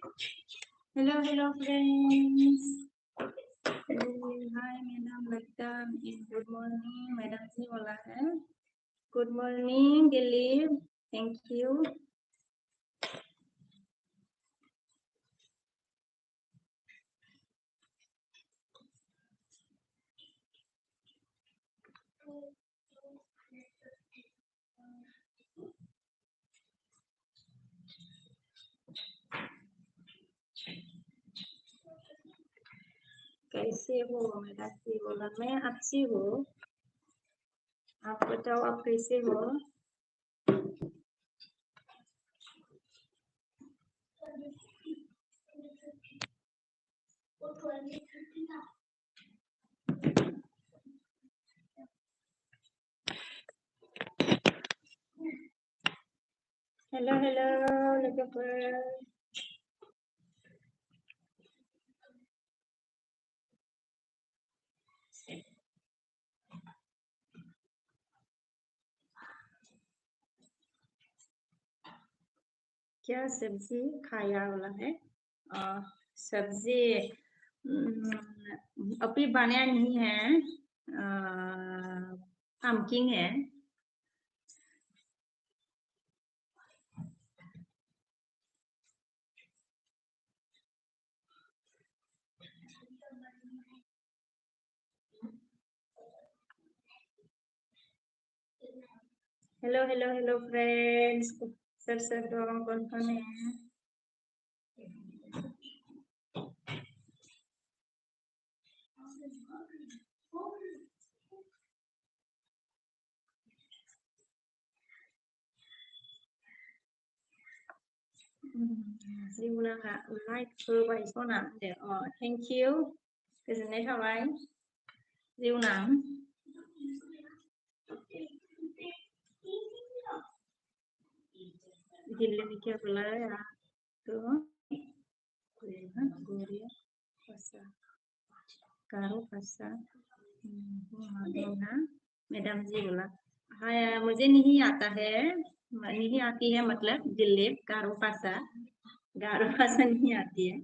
Hello, hello friends. Hi, Madam Lakshmi. Good morning, Madam Siwala. Good morning, Dilip. Thank you. कैसे हो मेरा सिवला? मैं अच्छी हूँ. आप बताओ आप कैसे हो? Hello, hello, little girl. क्या सब्जी खाया वाला है? सब्जी अभी बनाया नहीं है. pumpkin है. Hello, hello, hello friends. Sir, doang kami. Siwala like bài số nào để thank you. Goodnight, Hawaii. Siwala. Dilip क्या बोला है? तो गोरिया भाषा कारो भाषा मैडम जी बोला हाँ मुझे नहीं आता है नहीं आती है मतलब दिलीप गारो भाषा नहीं आती है.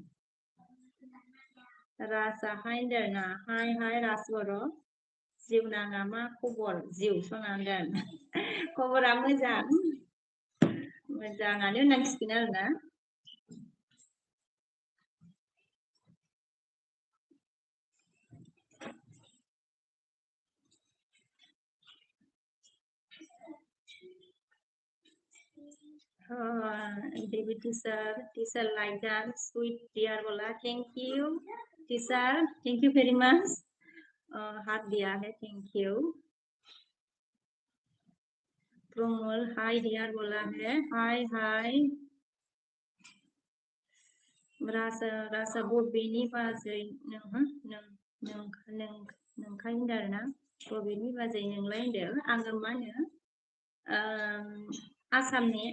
Rasa Hainderna hai Rasboro जिउ नाङा मा खबर जिउ सनांगोन खबरा मोजाङानो होननांसिगोन आरोना. Baby teacher like that sweet dear बोला thank you teacher thank you very much. हाथ दिया है thank you. Promol hi dear बोला है hi. Rasa bobini बाजै नोंखाय होनदों आरोना बबेनि बाजै नोंलाय होनदों आङो मा होनो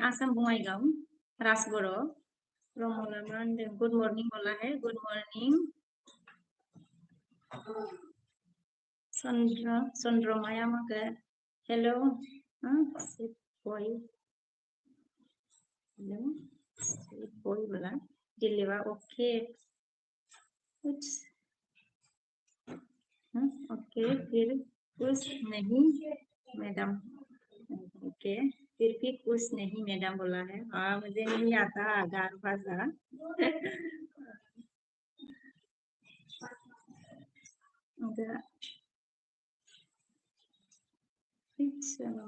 आसाम बङाइगाव राजबर' प्रमला मा होनदों गुड मर्निं बोला है गुड मर्निं. चंद्रमाया माखो hello sweet bye hello sweet bye बोला दिलीपा ओके ओके फिर कुछ नहीं मैडम ओके फिर भी कुछ नहीं मैडम बोला है. मुझे नहीं आता गारो भाषा.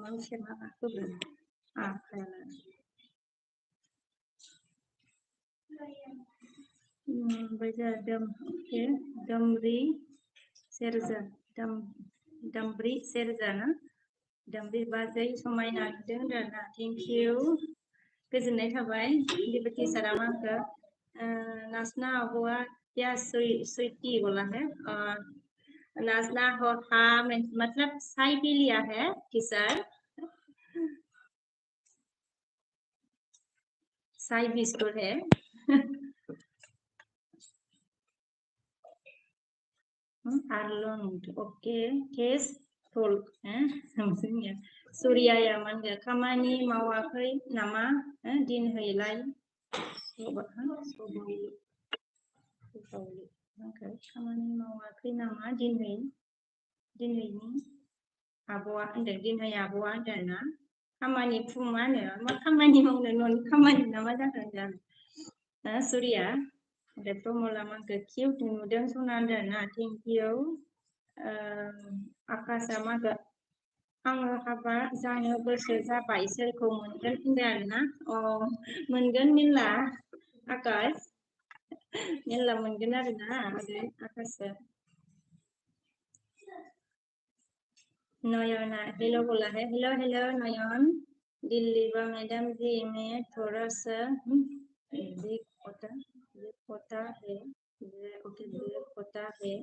manusia mana tuh baca Damri Serza Damri Serza ना Damri बाजै समायना नुदों आरोना thank you गोजोननाय थाबाय बेबायदि सारा माखो नाजना हुआ क्या स्वीटी बोला है. नाजना हो हाँ मतलब साई भी लिया है टीचर साई बिस्कुट है. Arlon oke kes folk maksudnya Surya ya mangga kamani mawakai nama din hailai खामानि मावाखै नामा दिनैनि आब'आ होनदों दिनै आब'आ होनदोंना खामानि मा खामानि मावनो न'नि खामानि ना मा जागोन जानो सुरिया ओमफ्राय प्रमला माखौ किउट नुदों सना होनदोंना थेंक इउ आकाशा माखौ आङो हाबा जानो गोसो जाबाय सोरखौ मोनगोन होनदों आरोना मोनगोन मिल्ला आकाश मिल्ला मोनगोन आरोना आकाशा नयना हेलो बोला है हेलो हेलो नयन दिल्ली बा मैडम जी में थोड़ा सा दिक होता है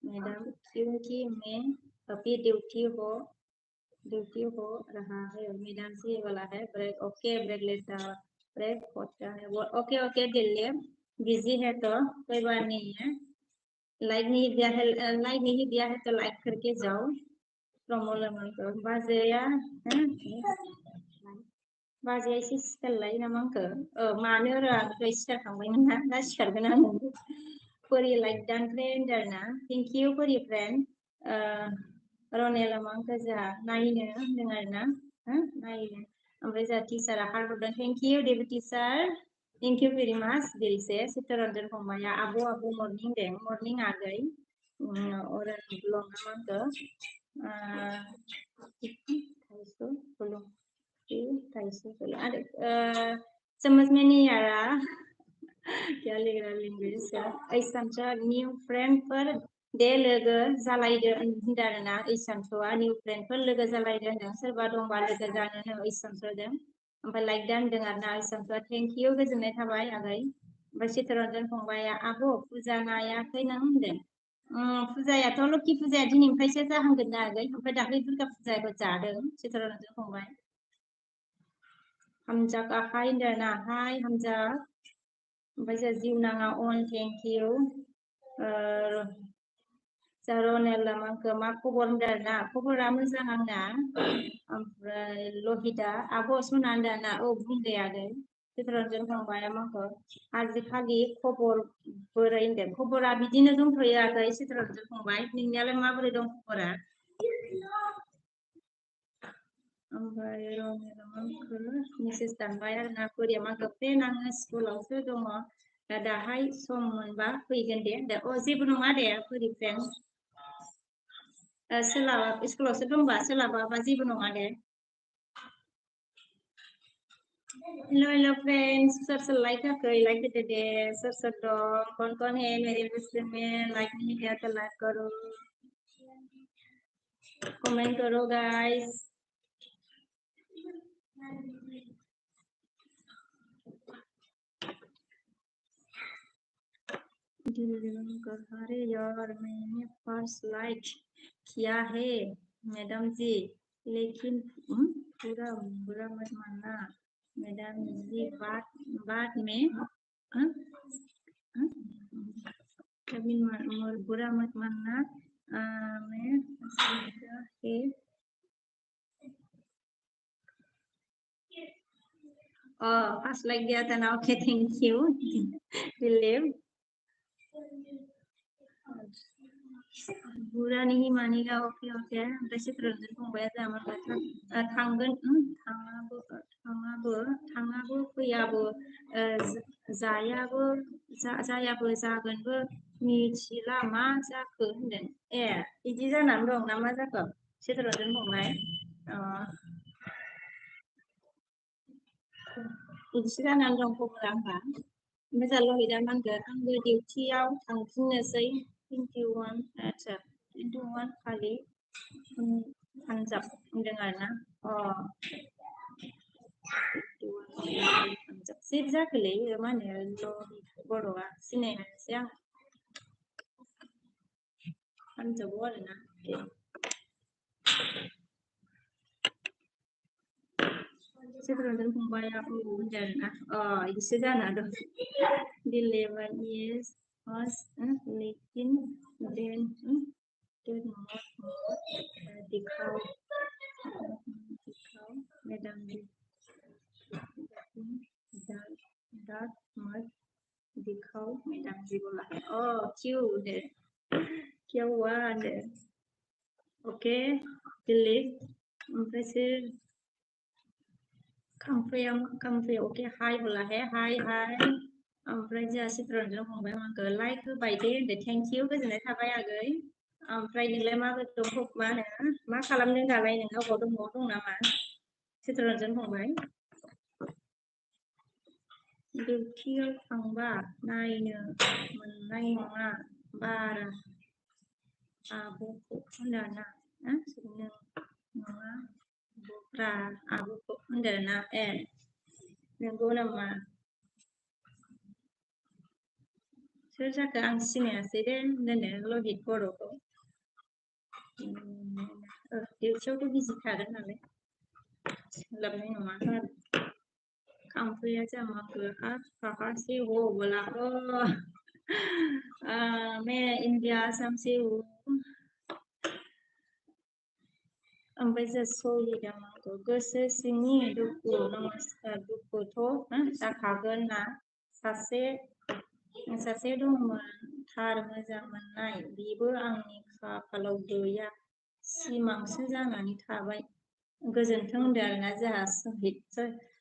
मैडम क्योंकि मैं अभी ड्यूटी हो रहा है मैडम से बोला है ब्रेक ओके ब्रेक लेता ब्रेक होता है वो ओके दिल्ली बिजी है तो कोई बात नहीं है लाइक नहीं दिया है तो लाइक करके जाओ प्रमोला मांको बाजैया एसे सिखारलाय नामा आंखो मानो र' आंनिफ्राय सिखारखांबायमोन ना दा सिखारगोन आङो for your like done friend आरोना thank you for your friend रनेला मांखो जा नायनो होनदों आरोना नायनो ओमफ्राय जा टिचारा हार्ट हरदों thank you dear teacher thank you very much दिल से चित्तरंजन फंबाया आब' मर्निं दे मर्निं आगै और ब्लॉग मांखो समझ में नहीं आ रहा क्या लिख रहा लैंग्वेज ऐसा न्यू फ्रेंड पर दे लोगो जालायदो होनदों आरोना ऐसानथ'आ न्यू फ्रेंड फोर लोगो जालायदो होनदों सोरबा दंबा लोगो जानोनो ऐसानथ'दों ओमफ्राय लाइक दा होनदों आरोना ऐसानथ'आ थेंक इउ गोजोननाय थाबाय आगै ओमफ्राय चित्तरंजन फंबाया आब' फुजा नायाखै नों होनदों फुजायाथ' लोखि फुजाया दिनैनिफ्रायसो जाहांगोन ना आगै ओमफ्राय दाख्लै दुर्गा फुजाखौ जादों चित्तरंजन फंबाय हामजा हाय होनदों ना हाय हामजा ओमफ्राय जों जिउ नाङा अन थेंक इउ रनेला मांखो मा खबर होनदों आरोना खबरा मोजां आंना ओमफ्राय लहिता आब' सना होनदों आरोना बुंदे आगै चित्तरंजन फंबाया मांखो आजिखालि खबर बोरै होनदों खबरा बिदिनो दंथ'यो आगै चित्तरंजन फंबाय नोंनियालाय माबोरै दं खबरा ओमफ्राय रनेला मांखो मेसेज दानबाय आरोना बोरिया मांखो फ्रेन्ड आङो स्कुलावसो दङ दाहाय सम मोनबा फैगोन दे जेबो नङा दे बोरि फ्रेन्ड सोलाबा स्कुलावसो दंबा सोलाबाबा जेबो नङा दे हेलो फ्रेंड्स सोर लाइक होआखै लाइक होदो दे सोर दं कौन है मेरे लिस्ट में लाइक नहीं किया तो लाइक करो कमेंट करो गाइस अरे यार मैंने फर्स्ट लाइक किया है मैडम जी लेकिन पूरा बुरा मत मानना मैडम जी बाद में कभी बुरा मत मानना मैं फर्स्ट लाइक दिया था ना ओके थैंक यू दिलीप बुरा नहीं मानेगा ओके ओमफ्राय चित्तरंजन फंबाया जा थांगोन थाङाबो फैयाबो जायाबो जागोनबो मिथिला मा जाखो होनदों बिदि जानानै दं ना मा जाखो चित्तरंजन फंबाय बिदिसो जानानै दं खबरा होमबा ओमफ्राय जा लहिदा मांखो आंबो डिउटियाव थांफिननोसै 21 आच्छा 21 खालि पान्जाब होनदों आरोना पान्जाब जेबो जाखोलै मा होनो बर'आ सिनायासै आं पान्जाबाव आरोना चित्तरंजन फंबाया होनदों आरोना बिदिसो जाना दं दिलेवा इज लेकिन देन दिखाओ madam ji that much because Madam G बोला है cute क्या हुआ okay delete ओमफ्राय comfy okay hi बोला है hi ओमफ्राय जोंहा चित्ररन्जन फंबाय आंखौ लाइक होबाय दे होनदो थेंक इउ गोजोननाय थाबाय आगै ओमफ्राय नोंलाय माबोरै मा होनो मा खालामदों दालाय नोङो अबाव दं नामा चित्ररन्जन फंबाय डिउटियाव थांबा नायनो मोननाय नङा बारा आब'खौ होनदों ना नों नङा ब्रा आब'खौ होनदों ना नंगौ नामा सोर जाखो आं सिनायासै दे होनदों लहित बर'खौ डिउटियावथ' बिजि थागोन नालाय सोलाबनाय नङा कंफ्लिया जामाखो आप कहाँ से हो बोला मैं इंडिया आसाम से हूँ ओमफ्राय जों सहिदामाखौ गोसो सिंनि दुखुथ' जाखागोन ना सासे दंमोन थार मोजां मोननाय बेबो आंनि खाफालाव गैया सिमांसो जानानै थाबाय गोजोन्थों होनदों आरोना जोंहा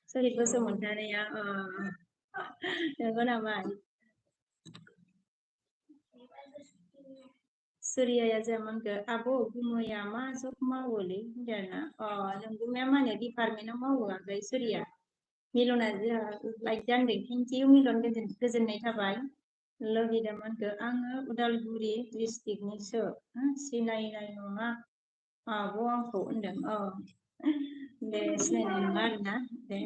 सहिद बसुमतारिया नंगौ नामा सुरियाया जामानखो आब' गुमैया मा जब मावोलै होनदों आरोना नोंगुमैया मा होनो डिपार्टमेन्टआव मावो आगै सुरिया मिलना जोंहा लाइक जानदों थेंक इउ मिलन गोजोननाय थाबाय लहिदामानखो आङो उदालगुरि डिस्ट्रिक्टनिसो सिनायनाय नङा आब' आंखौ होनदों दे सिनायनाय नङा आरोना दे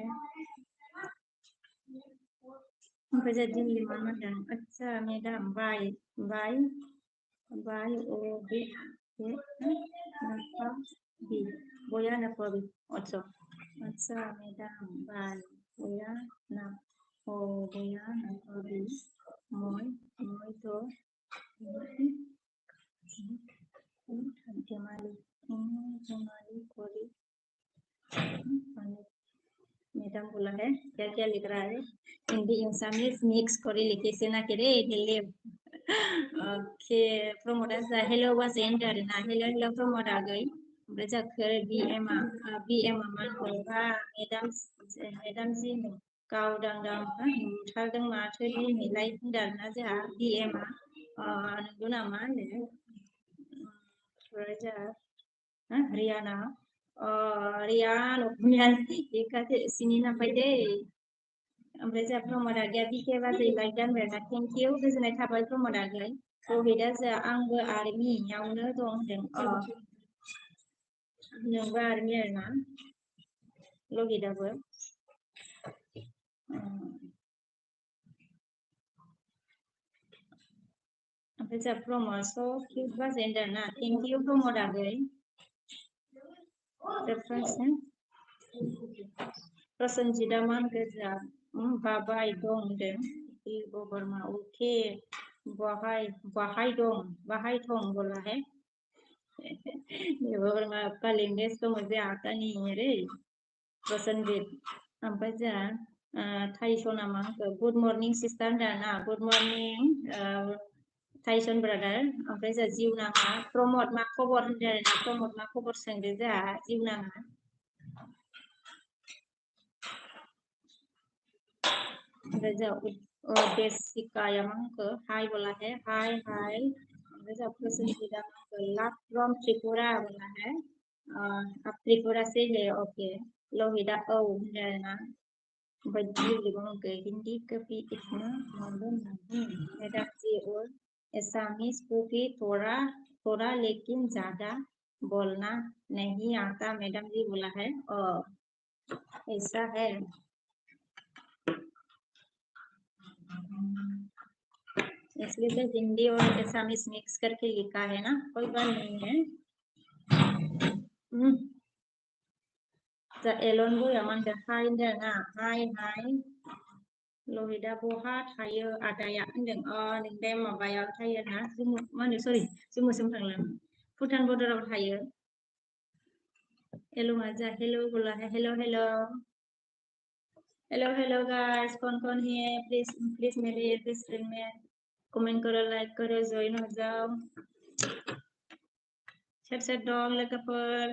ओमफ्राय जों दिल्ली मा होनदों आदसा मेडाम बाय ओ बे नाफाबि बया नाफाबि अच्छा मेडाम बाय बया नाफाबि মই তো धেमाली करी मैडम बोला है क्या लिख रहा है हिंदी इंसामिस मिक्स करी लिखे से ना करे Delhi okay Pramod hello was and आरोना हेलो प्रमोद आगै ओमफ्राय जाखो BM मान हरबा मेडाम जि गावदांदां नुथारदों माथो दिनैलाय होनदों आरोना जोंहा BM नंगौ नामा होनदों ओमफ्राय जोंहा Riyana Rian Okmian dikasih sini sampai deh ओमफ्राय जोंहा प्रमोद आगैया बिके बाजै लाइक दानबायना थेंक इउ गोजोननाय थाबाय प्रमोद आगै लहिदा जोंहा आंबो आर्मियावनो दं होनदों नोंबो आर्मि आरोना लहिदाबो ओमफ्राय जोंहा प्रमोद स' किउट बाजै होनदों ना थेंक इउ प्रमोद आगै प्रसन्नजितआ मा होनखो जोंहा बाबाय दं होनदों बोरमा अके बाहाय दं बोला है बोरमा आपका लैंग्वेज तो मुझे आता नहीं है रे प्रसन्नजित ओमफ्राय जोंहा थाइसना मा होनखो गुड मर्निं सिस्टार होनदों ना गुड मर्निं थाइसन ब्रादार ओमफ्राय जोंहा जिउनाङा प्रमोद मा खबर होनदों आरोना प्रमोद मा खबर सोंदों जोंहा जिउनाङा ओमफ्राय जोंहा देसिकाया मा होनखो हाय बोला है हाय ओमफ्राय जोंहा प्रसन्नजितआ मा होनखो लाभ फ्रम त्रिपुरा बोला है आप त्रिपुरा से है ओके लहिदा होनदों आरोना ओमफ्राय दिल्लीबो होनखो हिंदी कभी इतना मालूम नहीं मैडम जी और एसामीज को भी थोड़ा लेकिन ज्यादा बोलना नहीं आता मैडम जी बोला है ऐसा है इसलिए तो हिंदी और एसामीज मिक्स करके लिखा है ना कोई बात नहीं है The Elon Boya Manda Hi ना Hi लहिदा बहा थायो आदाया होनदों नोंदाया माबायाव थायो ना मा होनो सरि जुमुसोम थांलां भुटान बर्डाराव थायो हेल'आ जा हेल' बोला हेल' Hello guys, कौन है? Please Mere is stream Mein comment करो, like करो, join हो जाओ. Chat dong लोगों पर.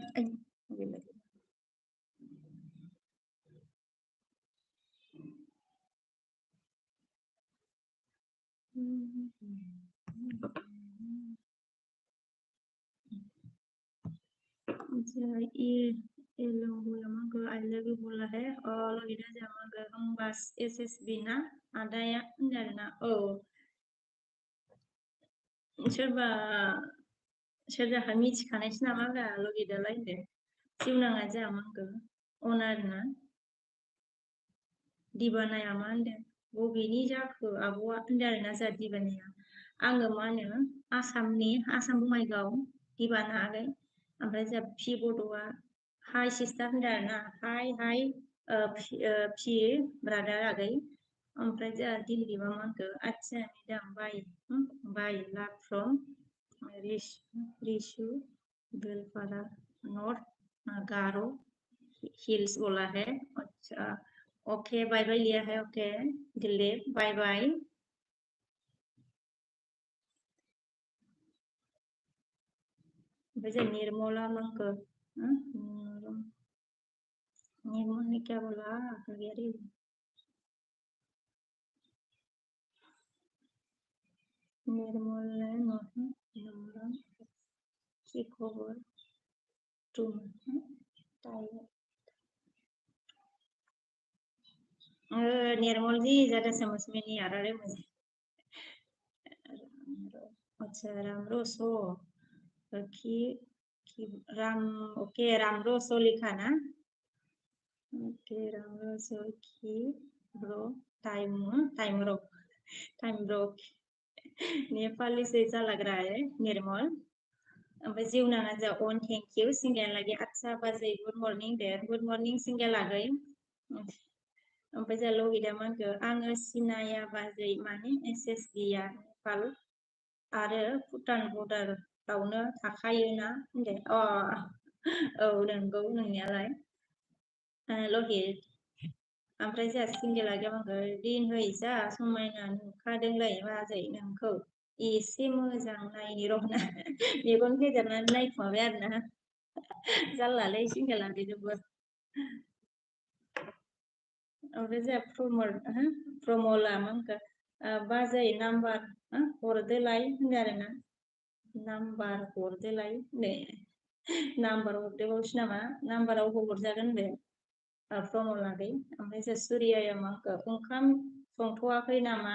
ये लोग बोला मगर I love you बोला है और लोग इधर जा मगर हम बस SSB ना ada ya enggak ना सोरबा सोरबा मिथिखानायसो नामा गा लोग इधरलायदो जिउनाङा जा मगर अनार ना दिबानाया मा होनदों बबेनि जाखो आब'आ होनदों आरोना जा दिबानाया आङो मा होनो आसाम बङाइगाव दिबाना आगै ओमफ्राय जा पि बड'आ हाय सिस्टार होनदों आरोना हाय पि ब्रादार आगै ओमफ्राय जा दिल्लीबा मा होनखो आदसा madam bye love from Rishu Belpara North Garo Hills बोला है अच्छा ओके बाय बाय लिया है ओके दिलीप बाय बाय वैसे निर्मला मंक निर्मल ने क्या बोला अरे निर्मल ने नंबर की खबर तुम निर्मल जी ज्यादा समझ में नहीं आ रहा है मुझे अच्छा रामरो सो कि राम ओके रामरो सो लिखा ना ओके रामरो सो कि ब्रो टाइम ब्रो नेपाली से ऐसा लग रहा है निर्मल ओमफ्राय जिउनाङा जा अन थेंक इउ सिंगेल लागि आदसा बाजै गुड मर्निं दे गुड मर्निं सिंगेल लागै ओमफ्राय जा लगिदा मा होनखो आङो सिनाया बाजै माने SSB आ नेपाल आरो भुटान बर्डारावनो थाखायोना होनदो औ नंगौ नोंनियालाय लहित ओमफ्राय जा सिंगेल लागि मा होनखो दिनहै जा समायना नुखादोंलै बाजै नोंखौ एसे मोजां नायनि र'ना मेगन फेदेरनानै नायखुमाबाय आरोना जारलालै सिंगेला बेजोंबो ओमफ्राय जोंहा प्रमला मा होनखो बाजै नाम्बार हरदोलाय होनदों आरोना नाम्बार हरदोलाय नाम्बार हरदोबावसो नामा नाम्बाराव हरजागोन होनदो प्रमलाखै ओमफ्राय जों सुरियाया मा होनखो ओंखाम संथ'वाखै नामा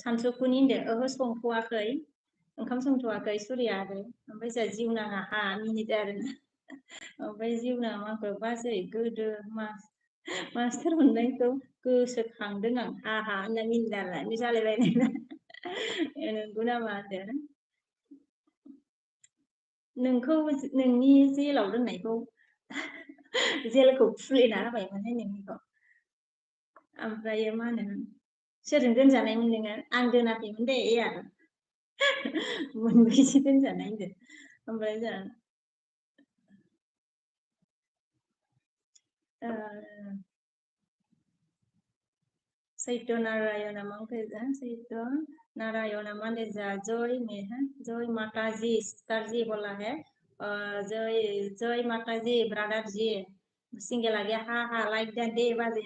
सानजौफुनि होनदो ओहो संथ'वाखै ओंखाम संथ'वाखै सुरिया आगै ओमफ्राय जोंहा जिउनाङा मिनिदो आरोना ओमफ्राय जिउनाङा मा होनखो बाजै गोदो मास्टार मोननायखौ गोसोखांदों आं आहा होनना मिनिनानै जालायलायनाय नंगौ नामा होनदो नोंखौ नोंनि जेलाव दोननायखौ जेलखौ खुलिना होबायमोन नोंनिखौ ओमफ्राय मा होनो सोरजों दोनजानायमोन नोङो आं दोनाखैमोन दे एयार मोनबैसे दोनजानाय होनदो ओमफ्राय जोंहा चैत्य नारायण चैत्य नारायण माने जय माता जी सिस्टर जी बोला है जय माता जी ब्रादर जी सिंगेल आगे हा लाइक दा दे बाजै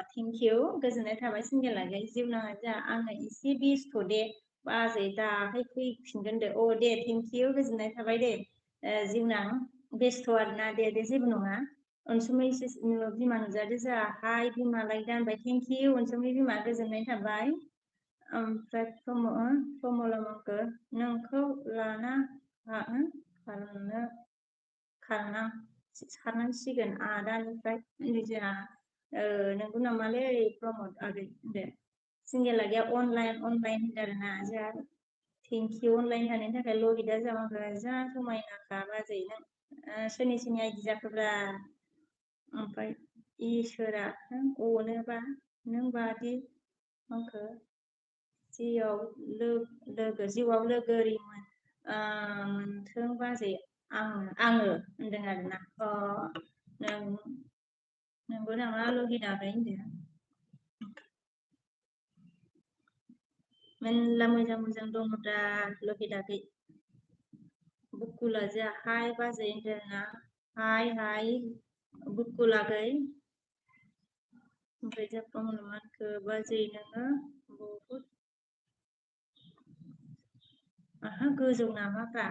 थेंक इउ गोजोननाय थाबाय सिंगेल आगे जिउनाङा जा आङो एसे बेस्थ' दे बाजै दाहाय फैफिनगोन दे दे थेंक इउ गोजोननाय थाबाय दे जिउनां बेस्थ' आरोना दे जेबो नङा अनसुमै बिमा नुजादो जा हाय बिमा लाइक दा होनबाय थेंक इउ अनसुमै बिमा गोजोननाय थाबाय ओमफ्राय प्रमला मंखो नोंखौ लाना खारनांसिगोन आदानिफ्राय जोंहा नंगौ नामालै प्रमद आगै होनदो सिंगेल आगैया अनलाइन होनदो आरोना जोंहा थेंक इउ अनलाइन थानायनि थाखाय लगिदा जामाखो जा समायनाखा बाजै नों सोरनि आइदि जाखोब्रा ओमफ्राय इसोरा अनोबा नों बादि आंखो जिउआव लोगोरि मोनथों बाजै आङो होनदों आरोना Bữa nào nó luôn khi nào đấy nhỉ? Mình मोजां दङ दा लोखिदाखै buku laja hai बाजै होनदोंना hai buku लागै ओमफ्राय जाबा मोनखो बाजै नोङो बहुद आहा गोजौ नामाब्रा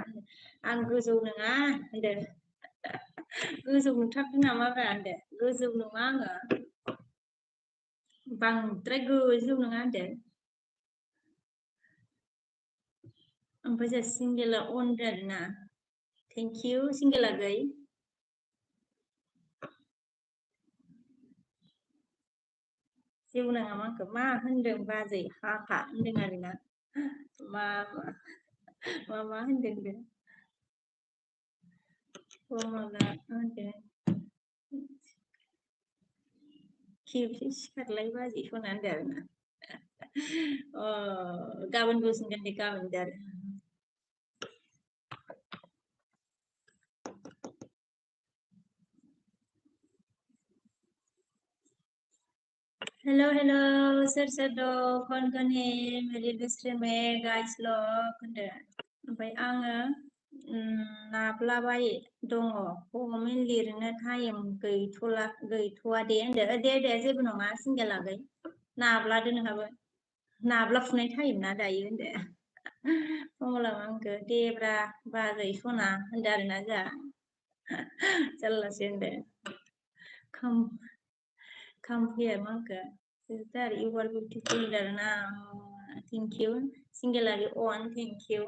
आं गोजौ नङा होनदों गोजौ नोंथारदों नामाब्रा होनदों गोजौ नङा आङो बांद्राय गोजौ नङा होनदों ओमफ्राय जों सिंगेला अन आरोना थेंक इउ सिंगेला गै जेबो नाङा आंखौ मा होनदों बाजै हाखा होनदों आरोना मा होनदों दे माला होनदों खेबसे सिखारलाय बाजै सना होनदों आरोना गाबोन बोसोनगोन दे गाबोन दे आरो हेलो हेलो सोर दं कन कन है मेरी दूसरे में गाइस लोग होनदों ओमफ्राय आङो नाब्लाबाय दङ कमेन्ट लिरनो टाइम गैथ'वा दे होनदो दे जेबो नङा सिंगेलागै नाब्लादो नोंहाबो नाब्ला फुनाय टाइम ना दायो होनदो कमला आंखो देब्रा बाजै सना होनदो आरोना जोंहा जारलासो होनदो come here manka sister you are beautiful darna thank you singularly on thank you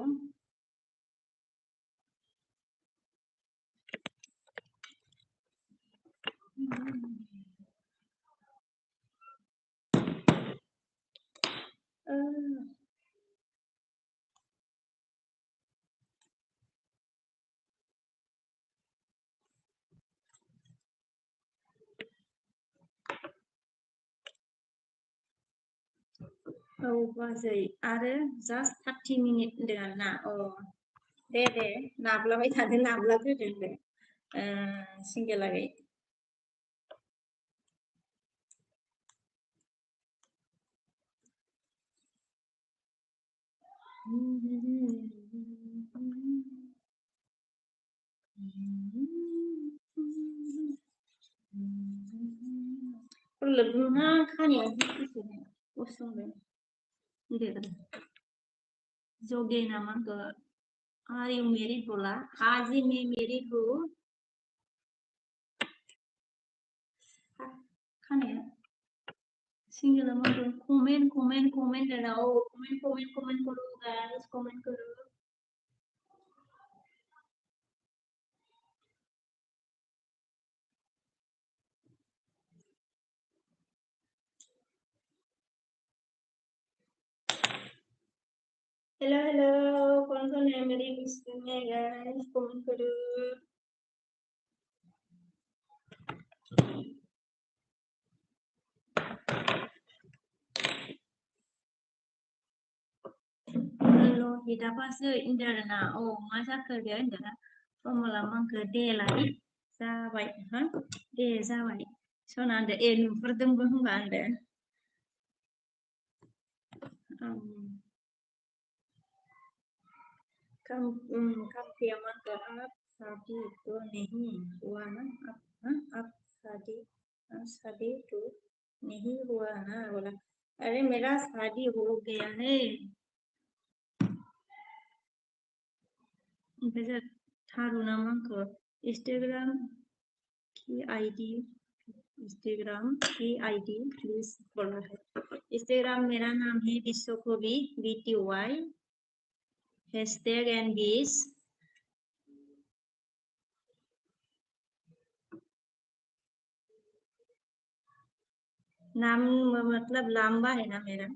बाजै आरो just 30 minute होनदों आरोना दे नाब्लाबाय थादो नाब्लाग्रोदो होनदो सिंगेलागै lebihnya kan ya kosong deh joge nama ke are you married bola आज ही मैं married हूँ kan ya single nama ke komen dan komen karo guys komen karo hello kौन है मेरी लिस्ट में guys komen karo Halo, kita pasti indarana. Masa kerja indara. Pemula mangke de lagi. Sabai, de sabai. So nanda perdem bahung anda. Kam kia mangke आप शादी तो नहीं हुआ ना आप शादी तो नहीं हुआ ना बोला अरे मेरा शादी हो गया है ओमफ्राय थारुना मांखो इंस्टाग्राम की आईडी प्लीज बोला है इंस्टाग्राम मेरा नाम है विश्वकवि BTY हैशटैग NBS नाम मतलब लंबा है ना मेरा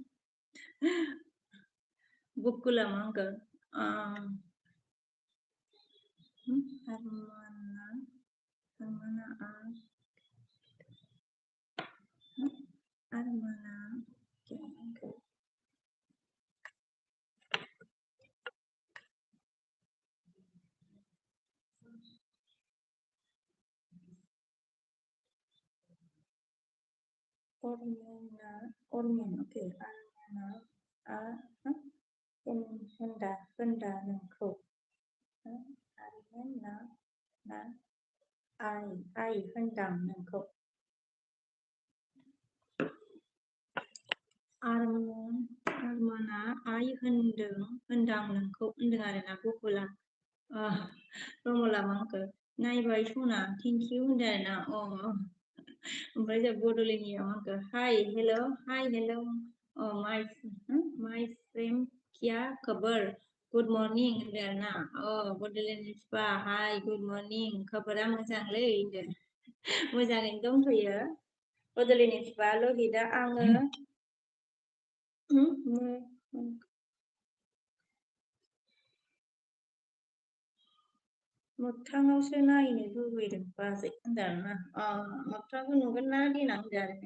बुकुला मांखो Armana ormen oke armena a henda nोंखौ armena na ai होनदां नोंखौ आरमना आइ होनदां नोंखौ होनदों आरोना गकुला प्रमला मांखौ नायबाय सना थेंक इउ होनदों आरोना ओमफ्राय जों बड'लेण्डनियाव मांखौ हाय हेल' माय फ्रेंड क्या खबर गुड मर्निं होनदों आरोना बड'लेण्डनि फिफा हाय गुड मर्निं खबरा मोजांलै होनदों मोजाङैनो दंथ'यो बड'लेण्डनि फिफा लहिता आङो मोगथाङावसो नायनो लुबैदों बाजै होनदों आरोना मोगथांखौ नुगोन ना देनां होनदों आरो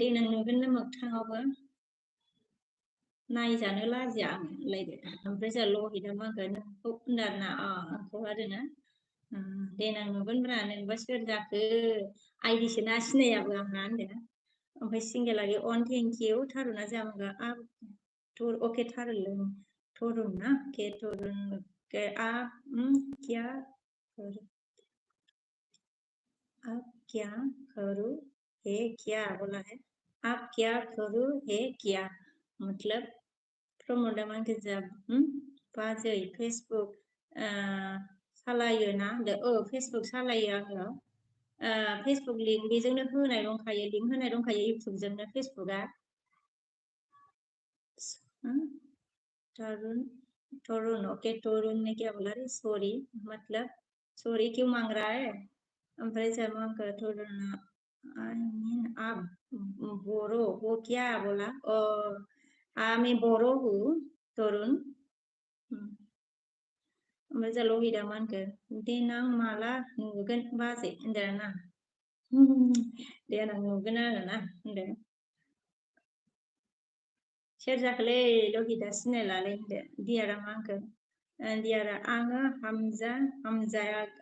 देनां नुगोन ना मोगथाङावबो नायजानो लाजिया आङो लायदो ओमफ्राय जोंहा लहिता मांखौ नोंखौ होनदों आरोना आंखौ आरोना देनां नुगोनब्रा नोंबा सोर जाखो आइडिसो ना सिनायाबो आंहा होनदों ओमफ्राय सिंगेलारि अन थेंक इउ थारुना जामगा ओके तरुण ना के तरुण के आप क्या करो है क्या बोला है आप क्या करो है क्या मतलब प्रमोदा मांखौ जब बाजै फेसबुक सालायो ना होनदों फेसबुक सालायो आङो फेसबुक लिंक बेजोंनो होनाय दंखायो लिंक होनाय दंखायो इउटुबजोंनो फेसबुकआ तरुण ओके तरुण ने क्या बोला रे सॉरी मतलब सॉरी क्यों मांग रहा है ओमफ्राय जों मांखौ तरुणा आई मीन आप बोरो वो क्या बोला मैं बोरो हूँ तरुण ओमफ्राय जों लहिता मांखौ देनां माला नुगोन बाजै होनदों आरोना देनां नुगोन आरोना होनदों सोर जाखोलै लहिता सिनायलालै होनदों दियारा मांखौ दियारा आङो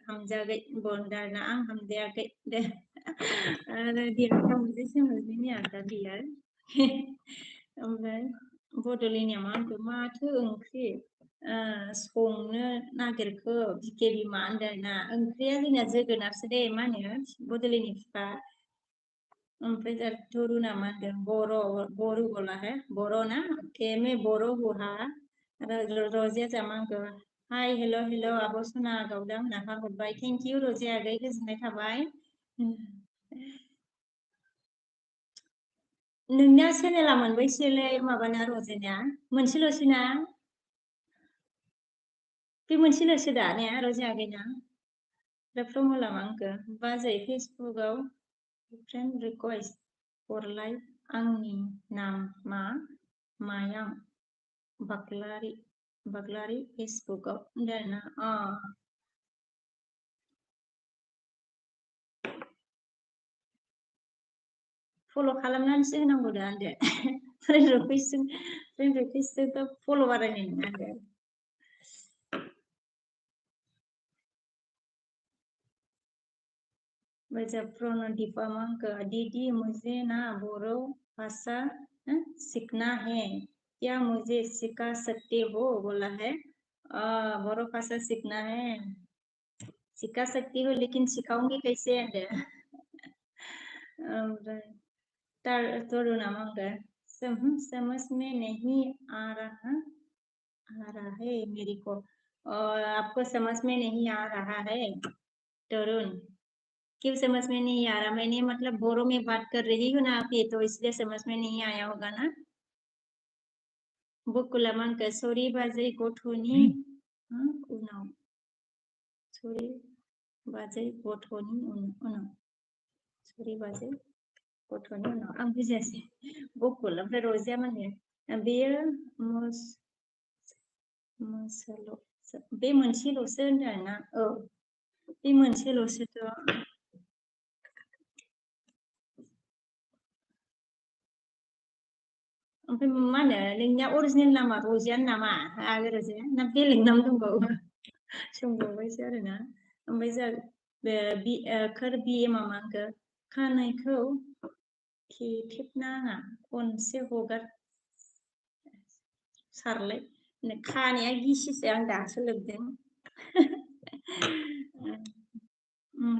हामजागै बनदारना आं हामजायाखै दे आरो दियारा मुझे समझ नहीं आता दियार ओमफ्राय बड'लेण्डनिया मांखौ माथो ओंख्रि संनो नागिरखो बिके बिमा होनदों आरोना ओंख्रिया जोंना जोगोनारसो दे मा होनो बड'लेण्डनि फिफा ओमफ्राय जों तरुणा मा होनदों बर' बोला है बर' ना ओके मैं बर' हूँ हाँ रजिया जामांखौ हाय हेल' आब' सना गावदां होनना हरबाय थेंक इउ रजिया आगै गोजोननाय थाबाय नोंना चेनेला मोनबैसेलै माबाना रजिना मोनसेल'सै ना बे मोनसेल'सो दा ने रजिया आगैना दा प्रमला मांखौ बाजै फेसबुकआव फ्रेन्ड रिक्वेस्ट हरलाय आंनि नामा मायां बाग्लारि फेसबुकआव होनदों आरोना फल' खालामनानैसो होनांगौ दा होनदो फ्रेन्ड रिक्वेस्टजोंथ' फल' बारायनाय नङा होनदो जब प्रणदीपा मांखौ दीदी मुझे ना बोरो भाषा सीखना है क्या मुझे सिखा सकते हो बोला है बोरो भाषा सीखना है सिखा सकती हो लेकिन सिखाऊंगी कैसे तरुणा मांखौ समझ में नहीं आ रहा है मेरे को आपको समझ में नहीं आ रहा है तरुण क्यों समझ में नहीं आ रहा मैंने मतलब बोरो में बात कर रही हूँ ना आप ये तो इसलिए समझ में नहीं आया होगा ना बकुला मांखौ सॉरी बाजै गथ'नि उनाव सॉरी बाजै गथ'नि उनाव सॉरी बाजै गथ'नि उनाव आं बुजियासै बकुल ओमफ्राय रजिया माने बेयो बे मोनसेल'सो होनदों आरोना बे मोनसेल'सोथ' ओमफ्राय मा होनो नोंनिया अरिजिनेल नामा रजियानो नामा आगै रजिया ना बेलेग नाम दंबावो सोंबावबायसो आरोना ओमफ्राय जों खर बिए मामांखौ खानायखौ Khi thiếp na खनसे हगार सारलाय खानाया गिसिसो आं दासो लोबदों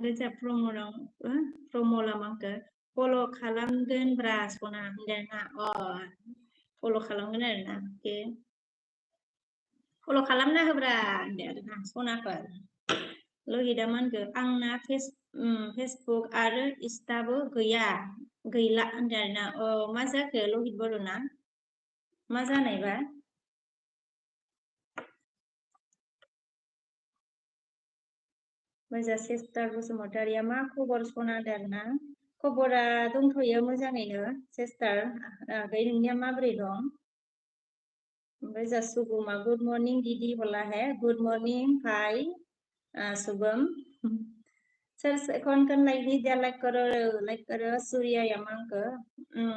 रोजा प्रमला मांखो फल' खालामगोन ब्रा सना होनदोंना फल' खालामगोन आरोना अके फल' खालामना होब्रा होनदों आरोना सनाफोर लहिदा मानखो आंना फेसबुक आरो इन्स्टाबो गैला होनदों आरोना मा जाखो लहिद बर'ना मा जानायबा मोजां सिस्टार बसुमतारिया मा खबर सना आरोना खबरा दंथ'यो मोजाङैनो सिस्टार आगै नोंनिया माबोरै दं ओमफ्राय जा सुबुमा गुड मर्निं दीदी बोला है गुड मर्निं भाई शुभम सर कौन लाइक करो सूर्या यामांको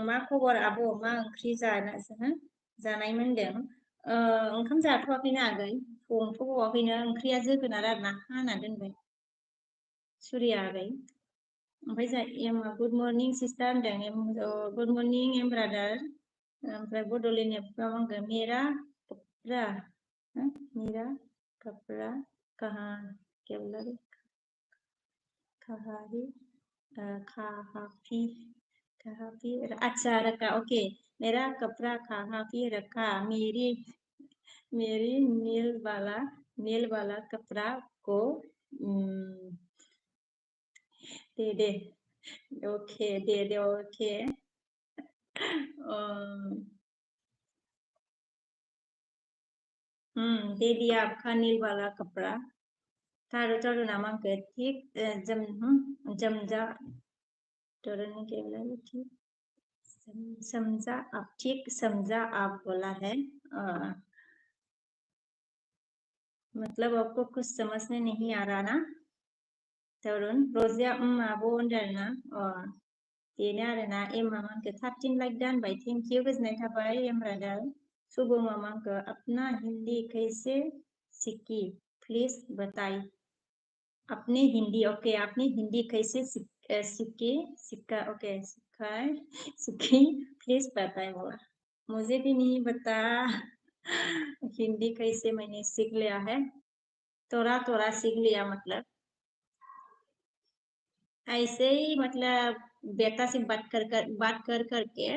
मा खबर आब' मा ओंख्रि जानाय मोनदों ओंखाम जाथ'वाखैनो आगै संथ'बावाखैनो ओंख्रिया जोगोनार आरोना हाना दोनबाय सूर्या आगै ओमफ्राय जा एमा गुड मर्निं सिस्टार होनदों गुड मर्निं एम ब्रादार ओमफ्राय बड'लेण्ड मांगो मेरा कपड़ा कहाँ क्या बोला रे कहाँ भी अच्छा रखा ओके मेरा कपड़ा कहाँ भी रखा मेरी नील वाला कपड़ा को दे ओके दे ओके दे दिया आपका नील वाला कपड़ा तारो नाम ठीक जमजा के ठीक समझा आप बोला है मतलब आपको कुछ समझने नहीं आ रहा ना तरुण रोजिया आब' होनदोंना बेनो आरोना एम मामांखो 13 लाइक दानबाय थेंक इउ गोजोननाय थाबाय एम ब्रादार शुभ मामांखो अपना हिंदी कैसे सीखी प्लीज बताई अपने हिंदी ओके आपने हिंदी कैसे सीखी प्लीज बताए बोला मुझे भी नहीं बता हिंदी कैसे मैंने सीख लिया है थोड़ा सीख लिया मतलब ऐसे ही मतलब बेटा से बात कर करके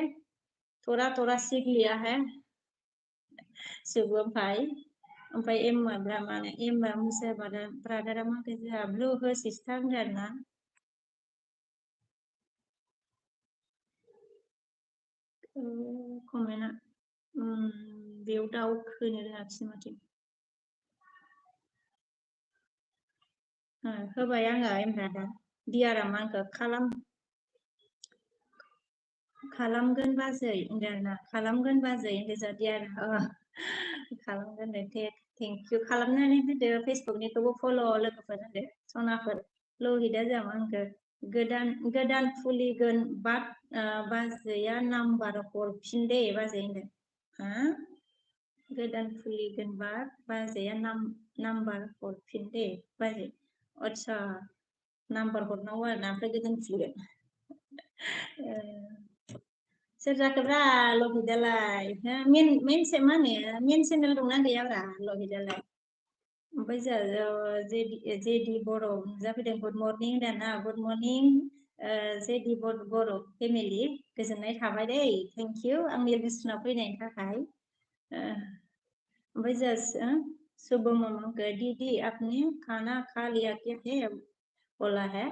थोड़ा सीख लिया है शुभम भाई ओमफ्राय एमआ माने एमआ मुसा ब्रादारा माखो जोंहा ब्लु हो सिस्टार होनदों आरोना कमेन्टआ बेयाव दाउखोनो रोङाखिसै माथो होबाय आङो एमब्रादार दियारा मांखो खालामगोन बाजै होनदों आरोना खालामगोन बाजै होनदों जा दियारा खालामगोन दे थेंक इउ खालामनानै होदो फेसबुकनिखौबो फल' लोगोफोर होदो सनाफोर लहिदा जामा आंखो गोदान खुलिगोन बाट बाजैया नाम्बार हरफिन दे बाजै होनदों गोदान खुलिगोन बाट बाजैया नाम्बार हरफिन दे बाजै आच्छा नाम्बार हरनांगौ आरोना ओमफ्राय गोदान खुलिगोन सोर जाखोब्रा लहिदालाय मेन मा होनो मेन चेनेल दंना गैयाब्रा लहिदालाय ओमफ्राय जोंहा जेदि बर' नुजाफैदों गुड मर्निं होनदोंना गुड मर्निं जेदि बर' फेमिलि गोजोननाय थाबाय दै थेंक इउ आंनि लिस्टनाव फैनायनि थाखाय ओमफ्राय जोंहा शुभम मामांखो दीदी आपने खाना खा लिया क्या है बोला है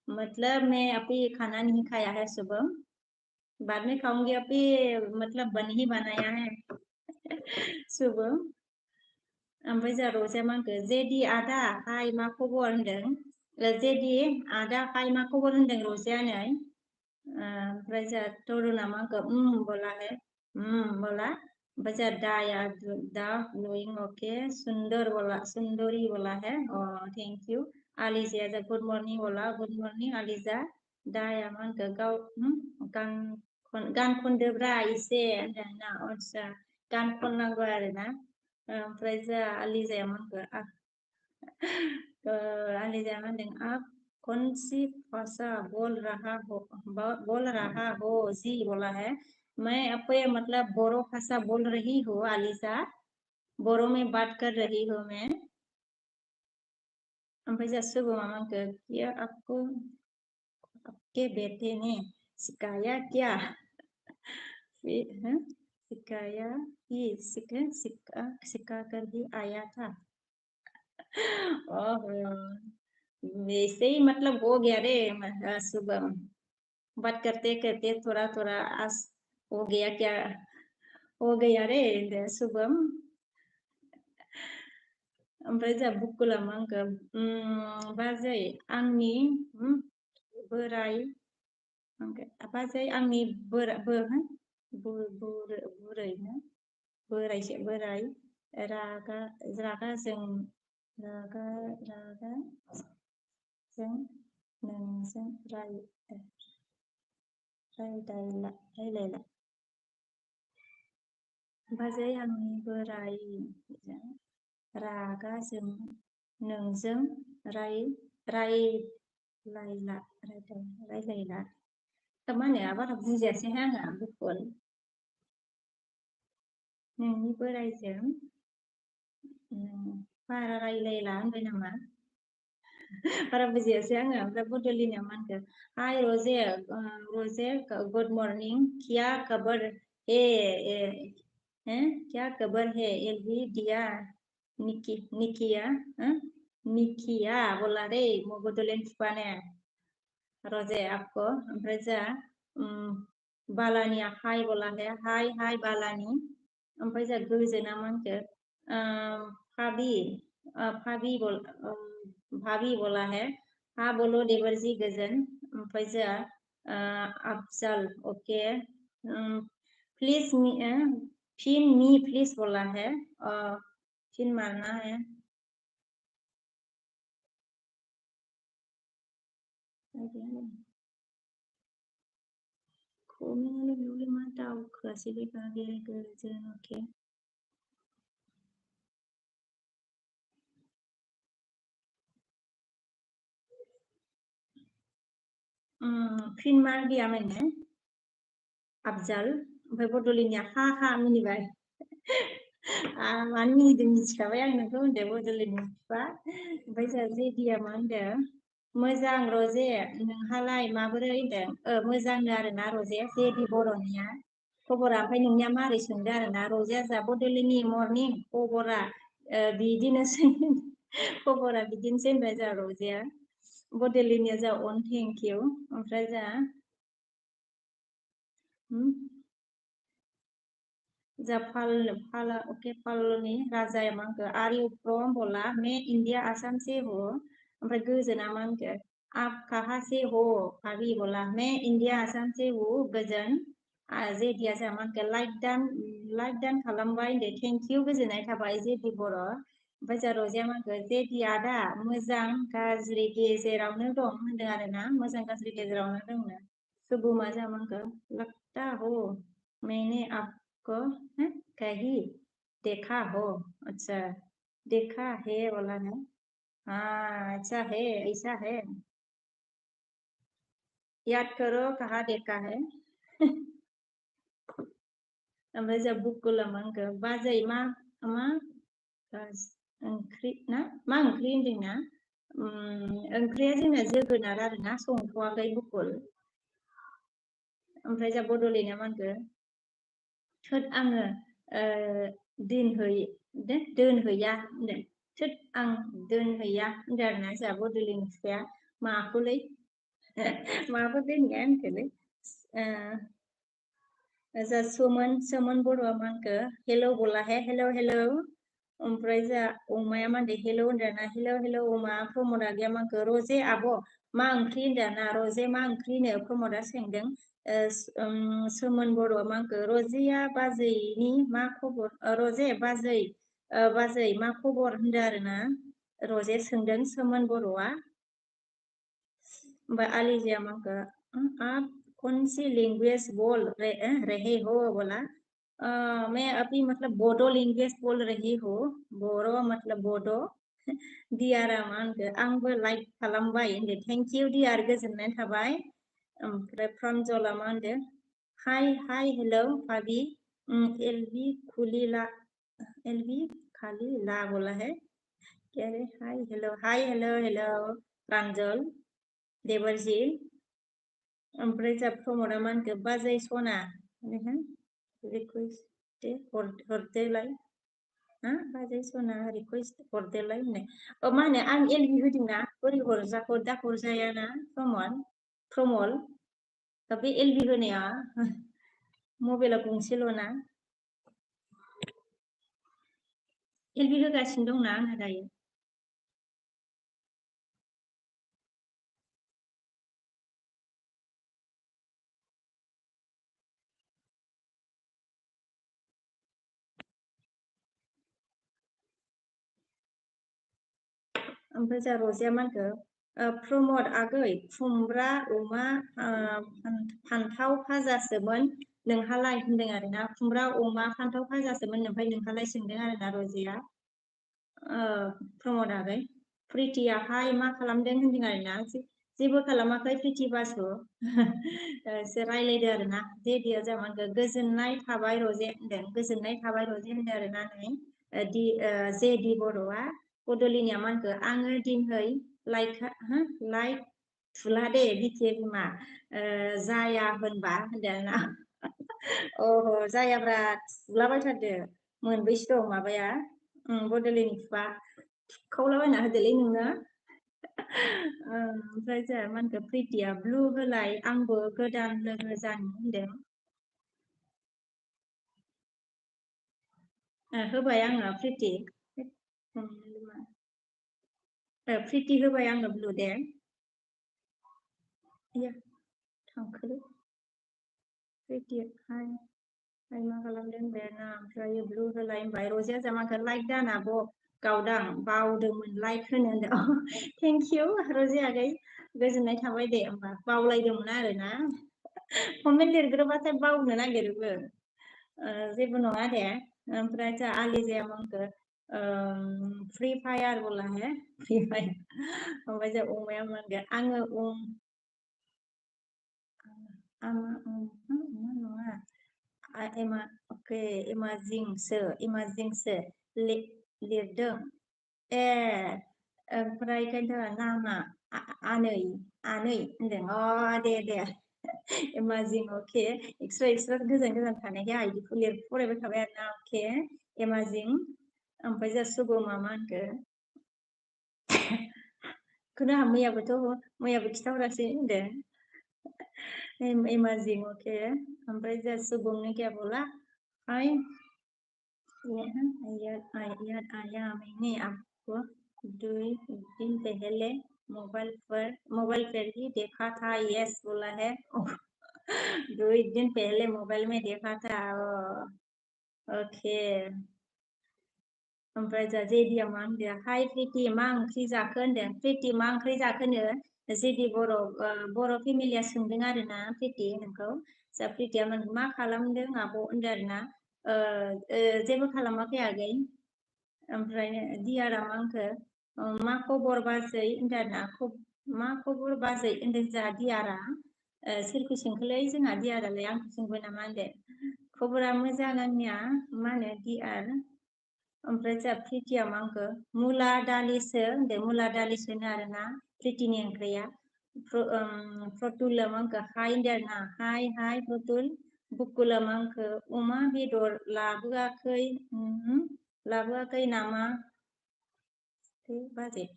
मतलब मैं अभी खाना नहीं खाया है शुभम बाद में खाऊंगी अभी मतलब बन ही बनाया है शुभम ओमफ्राय जोंहा रजिया मांखो जेदि आदा हाय मा खबर होनदों जेदि आदा हाय मा खबर होनदों रजियानो ओमफ्राय जोंहा तरुणा मांखो बोला है बोला ओमफ्राय जोंहा दा ग्लोइंग ओके सुंदरी बोला है थेंक इउ आलिजाया जा गुड मर्निं बोला गुड मर्निं आलिजा दाया मांखो गान खनदोब्रा एसे होनदोंना आच्छा गान खननांगौ आरोना ओमफ्राय जोंहा आलिजाया मांखो आलिजाया मा होनदों कौन सी भाषा बोल रहा हो जी बोला है। मैं अपने मतलब बोरो भाषा बोल रही हूँ आलिशा। बोरो में बात कर रही हूँ मैं। ओमफ्राय जा सुबुङा मा होनखो ये आपके बेटे ने सिखाया क्या? सिखाया ही सिखा कर ही आया था। ओहो, वैसे ही मतलब हो गया रे सुबह बात करते करते थोड़ा थोड़ा आस हो गया क्या हो गया रे शुभम। ओमफ्राय जा बुकुला मा होनखो बाजै आंनि बोराय बाजै आंनि बुरै बोरायसो बोराय रागा रागा जों नोंजों रायलायला बाजै आंनि बोराय रागा जों नोंजों रायलायला मा होनो बारा बुजियासैहाय आङो बुकुल नोंनि बोरायजों बारा रायलायला होनबाय नामा? बारा बुजियासै आङो। ओमफ्राय बड'लिनिया मा होनखो हाय रोजे रोजे गुड मर्निं क्या खबर है क्या खबर है एलवी दिया निकिया बोला रे बड'लेण्ड फिफानो रोजे आपको। ओमफ्राय जा बालानिया हाय बोला है हाय बालानी। ओमफ्राय जा गोजोना मा होनखो भाभी भाभी बोला है हाँ बोलो देवरजी गोजोन। ओमफ्राय जा Afzal okay please me please बोला है फिन मारना है। Komen dulu mata uka sili kage goजोन ओके। फिन मार दिया मैंने अफजल। ओमफ्राय बड'लिनिया हा मिनिबाय। मानो मिनिदों मिथिखाबाय आं नोंखौ होनदों बड'लेण्डनि बिफा। ओमफ्राय जोंहा जेदिया मा होनदों मोजां रजे नोंहालाय माबोरै होनदों मोजांनो आरोना रजे जेदि बर'निया खबरा। ओमफ्राय नोंनिया मारै सोंदों आरोना रजेया जा बड'लेण्डनि मर्निं खबरा बिदिनोसै खबरा बिदिनोसै होनबाय जोंहा रजेया। बड'लेण्डनिया जा अन थेंक इउ। ओमफ्राय जा ओके पालनि राजाया मा होनखो आर इउ फ्रम बोला मैं इंडिया आसाम से हो। ओमफ्राय गोजोना मा होनखो आप कहाँ से हो भाभी बोला मैं इंडिया आसाम से हूँ गोजोन। जेदिया जोंहा मा होनखो लाइक दान खालामबाय होनदो थेंक इउ गोजोननाय थाबाय जेदि बर'। ओमफ्राय जोंहा रजेया मा होनखो जेदि आदा मोजां गाज्रि गेजेरावनो दं होनदों आरोना मोजां गाज्रि गेजेरावनो दंनो। सुबुमा जोंहा मा होनखो लगता हो मैंने आपको कहीं देखा हो। अच्छा देखा है बोला है हाँ अच्छा है ऐसा है याद करो कहाँ देखा है। ओमफ्राय जों बुकुला मा होनखो बाजै मा ओंख्रि ना मा ओंख्रि होनदोंना ओंख्रिया जोंना जोगोनार आरोना संथ'वाखै बुकुल। ओमफ्राय जा बड'लेण्डआ मा होनखो थोद आङो दोनहैया होनदों थोद आं दोनहैया होनदों आरोना जोंहा बड'लेण्डनि बिफाया माखौलै माखौ दोनहैया होनखोलै जा सोमोन बर'आ मा होनखो हेलौ बोला है हेलौ। ओमफ्राय जा अमाया मा होनदों हेलौ होनदों ना हेलौ अमा प्रमदा गैया मा होनखो रजे आब' मा ओंख्रि होनदों ना रजे मा ओंख्रि होनो प्रमदा सोंदों। सोमोन बर'आ मा होनखो रजेया बाजैनि मा खबर रजे बाजै मा खबर होनदों आरोना रजे सोंदों सोमोन बर'आ। ओमफ्राय आलिजाया मा होनखो आप कौन सी लैंग्वेज बोल रहे हो बोला मैं अभी मतलब बोडो लैंग्वेज बोल रही हूँ बोरो मतलब बोडो दियारा मा होनखो आंबो लाइक खालामबाय होनदो थेंक इउ दियार गोजोननाय थाबाय ओमफ्राय प्रान्जला मा होनदो हाय हाय हेलौ भाभी एलबी खुलीला एलबी खाली ला बोला है क्या रे हाय हेलो हेलो प्रान्जल देवरजीत ओमफ्राय जा प्रमोदा मा होनखो बाजै सना रिकुवेस्ट हरदोलाय बाजै सना रिकुवेस्ट हरदोलाय होननाय मा होनो आं एलबि होदोंना बोरै हरजाखो दा हरजायाना प्रमल बे एलबि होनाया मबाइला गंसेल'ना एलबि होगासिनो दंना आङो दायो ओमफ्राय जा रजिया मा होनखो प्रमद आगै खुमब्रा अमा फान्थाव भाजासोमोन नोंहालाय होनदों आरोना खुमब्रा अमा फान्थाव भाजासोमोन ओमफ्राय नोंहालाय सोंदों आरोना रजिया प्रमद आगै प्रितियाहाय मा खालामदों होनदों आरोना जेबो खालामाखै प्रिति बासु एसे रायलायदो आरोना जेदिया जामा गोजोननाय थाबाय रजे होनदों गोजोननाय थाबाय रजे होनदों आरोना नै जे दि बर'आ बड'लिनिया मा होनखो आङो दिनै लाइक थुला दे बिटिए बिमा जाया होनबा होनदों आरोना जायाब्रा थुलाबायथारदो मोनबैसो दं माबाया बड'लेण्डनि फिफा थुखावलाबायना होदोलै नोङो ओमफ्राय जोंहा मा होनखो प्रितिया ब्लु होलाय आंबो गोदान लोगो जानो होनदों होबाय आङो प्रिति प्रिति होबाय आङो ब्लु दे थांखोलै प्रिति हाय मा खालामदों होनबाय ना ओमफ्राय ब्लु होलाय होनबाय रजिया जामाखो लाइक दानाब' गावदां बावदोंमोन लाइक होनो होनदों थेंक इउ रजिया आगै गोजोननाय थाबाय दे होमबा बावलायदोंमोन आरोना कमेन्ट लिरग्रोबाथाय बावनो नागिरोबो जेबो नङा दे ओमफ्राय जा आलिजाया मोनखो फ्रि फायार बोला है फ्रि फायार ओमफ्राय जा अमाया मोनगोन आङो नङा इमाजिंसो लिरदों ओमफ्राय ओंखायनोथ' नामा आनै होनदों दे इमाजिं अके एक्सट्रा गोजान गोजान थानायखाय आं बिदिखौ फरायबाय थाबाय आरोना अके इमाजिं ओमफ्राय जा सुबु मा होनखो खोनो आं मैयाबो खिथाहरासै होनदों इमाजिं ओके ओमफ्राय जा सुबुंनि क्या बोला हाय याद आया मैंने आपको 2 दिन पहले मोबाइल पर ही देखा था यस बोला है 2 दिन पहले मोबाइल में देखा था ओके ओमफ्राय जा जेदिया मा होनदों हाय प्रिति मा ओंख्रि जाखो होनदों प्रिति मा ओंख्रि जाखोनो जेदि बर' फेमिलिया सोंदों आरोना प्रिति नोंखौ जा प्रितिया मा खालामदों आब' होनदों आरोना जेबो खालामाखै आगै ओमफ्राय दियारा मा होनखो मा खबर बाजै होनदों आरोना मा खबर बाजै होनदों जोंहा दियारा सोरखौ सोंखोलै जोंहा दियारालाय आंखौ सोंबाय नामा होनदों खबरा मोजां आंनिया मा होनो दियार ओमफ्राय जा प्रितिया मा होनखो मुला दालिसो होनदों मुला दालिसोनो आरोना प्रितिनि ओंख्रिया प्रतुला मा होनखो हाय होनदों आरोना हाय प्रतुल बुकुला मा होनखो अमा बेदर लाबोआखै नामा बाजै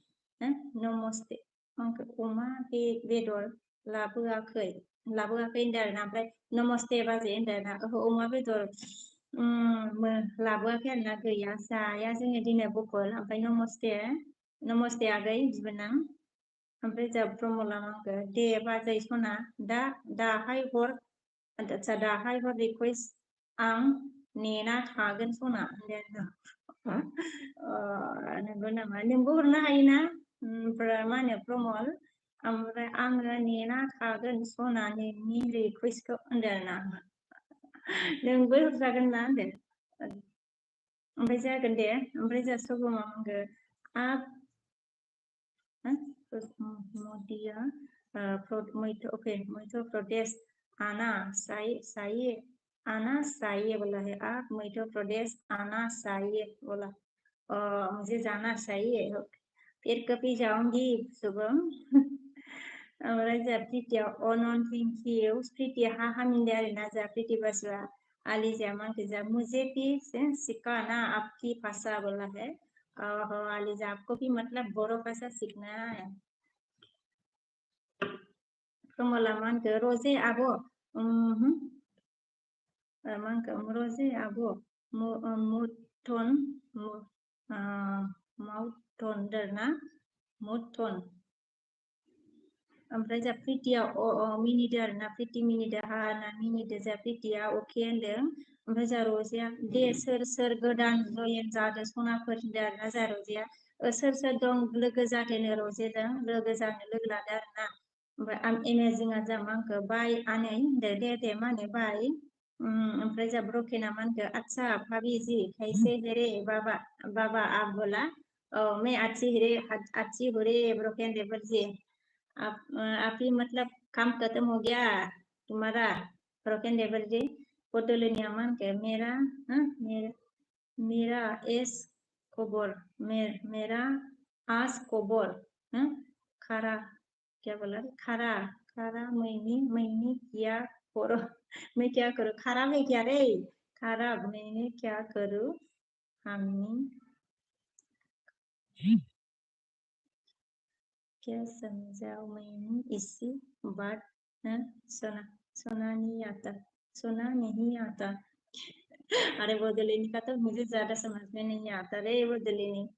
नमस्ते अमा बेदर लाबोआखै होनदों आरोना ओमफ्राय नमस्ते बाजै होनदों आरोना अमा बेदर लाबोआखै आरोना गैया जाया जोङो दिनै बकल ओमफ्राय नमस्ते आगै बिबोनां ओमफ्राय जा प्रमला मांखो दे बाजै सना दाहाय हर आदसा दाहाय हर रिकुवेस्ट आं नेना थागोन सना नंगौ नामा नोंबो हरनो हायोना ओमफ्राय मा होनो प्रमल ओमफ्राय आङो नेना थागोन सना नोंनि रिकुवेस्टखौ होनदों आरोना नोंबो हरजागोन ना होनदों ओमफ्राय जागोन दे ओमफ्राय जा सगमा होनगो आप Modia ओके मध्य प्रदेश आना चाहिए बोला है आप मध्य प्रदेश आना चाहिए बोला मुझे जाना चाहिए फिर कभी जाऊंगी शुभम ओमफ्राय जा प्रितिया अनन थेंक यू प्रितिया हामिंदे आरोना जा प्रिति बासुआ आलिजा मानके जा मुझे भी सिखाना आपकी भाषा बोला है आलिजा आपको भी मतलब बोरो भाषा सीखना है कमला मानके रोजे आबो मानके रोजे आबो मुथन माउथन दरना मुथन ओमफ्राय जा प्रितिया मिनिदो आरोना प्रिति मिनिदो हाना मिनिदो जा प्रितिया अके होनदों ओमफ्राय जा रजेया दे सोर गोदान जयेन जादों सनाफोर होनदों आरोना जा रजेया सोर दं लोगो जादोंनो रजेजों लोगो जानो लोगो लादों आरोना ओमफ्राय आं एमेजिंआ जा मा होनखो बाय आनै होनदो दे मा होनो बाय ओमफ्राय जा ब्रकेना मा होनखो आच्छा भाभी जी कैसे हेरे बाबा बाबा आप बोला मैं अच्छी हो रे ब्रोकन देवर जी आप ही मतलब काम खत्म हो गया तुम्हारा ब्रोकन देवर जी पोटोलिनिया मान के मेरा एस खबर मेरा आस खबर खारा क्या बोला खारा मैंने क्या करो मैं क्या करूँ खारा में क्या रे खारा मैंने क्या करूँ हमने क्या समझाओ मैंने इसी बात सुना नहीं आता अरे वो दिल्ली का तो मुझे ज्यादा समझ में नहीं आता रे वो दिल्ली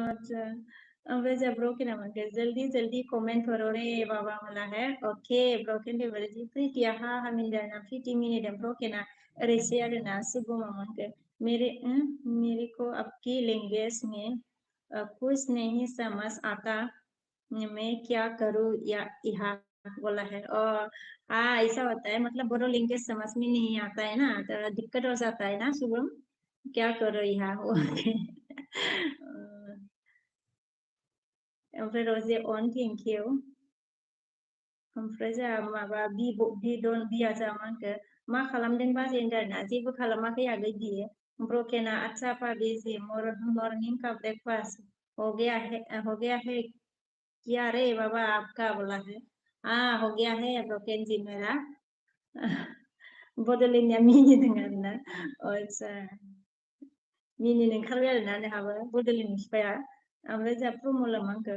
अच्छा अब जब ब्रोकन है जल्दी जल्दी कमेंट करो रे बाबा मला है ओके ब्रोकन दे बड़ी प्रीति हाँ हमिंदर ना प्रीति मिने ब्रोकन रेसे आरोना सुबह मामन मेरे को आपकी लैंग्वेज में कुछ नहीं समझ आता मैं क्या करूँ या यहाँ बोला है और ऐसा होता है मतलब बोलो लैंग्वेज समझ में नहीं आता है ना तो दिक्कत हो जाता है ना शुभम क्या करो यहाँ ओमफ्राय रजे अन थेंक यू ओमफ्राय जा माबा बिया जा मा खालामदों बाजै होनदों आरोना जेबो खालामाखै आगै बियो ब्रोकेना अच्छा भाभी जी मॉर्निंग का ब्रेकफास्ट हो गया है क्या रे बाबा आपका बोला है हाँ हो गया है ब्रोकेन जी मेरा बड'लेण्डनिया मिनिदों आरोना आच्छा मिनिनो ओंखारबाय आरोना नोंहाबो बड'लेण्डनि बिफाया ओमफ्राय जा प्रमला मा होनखो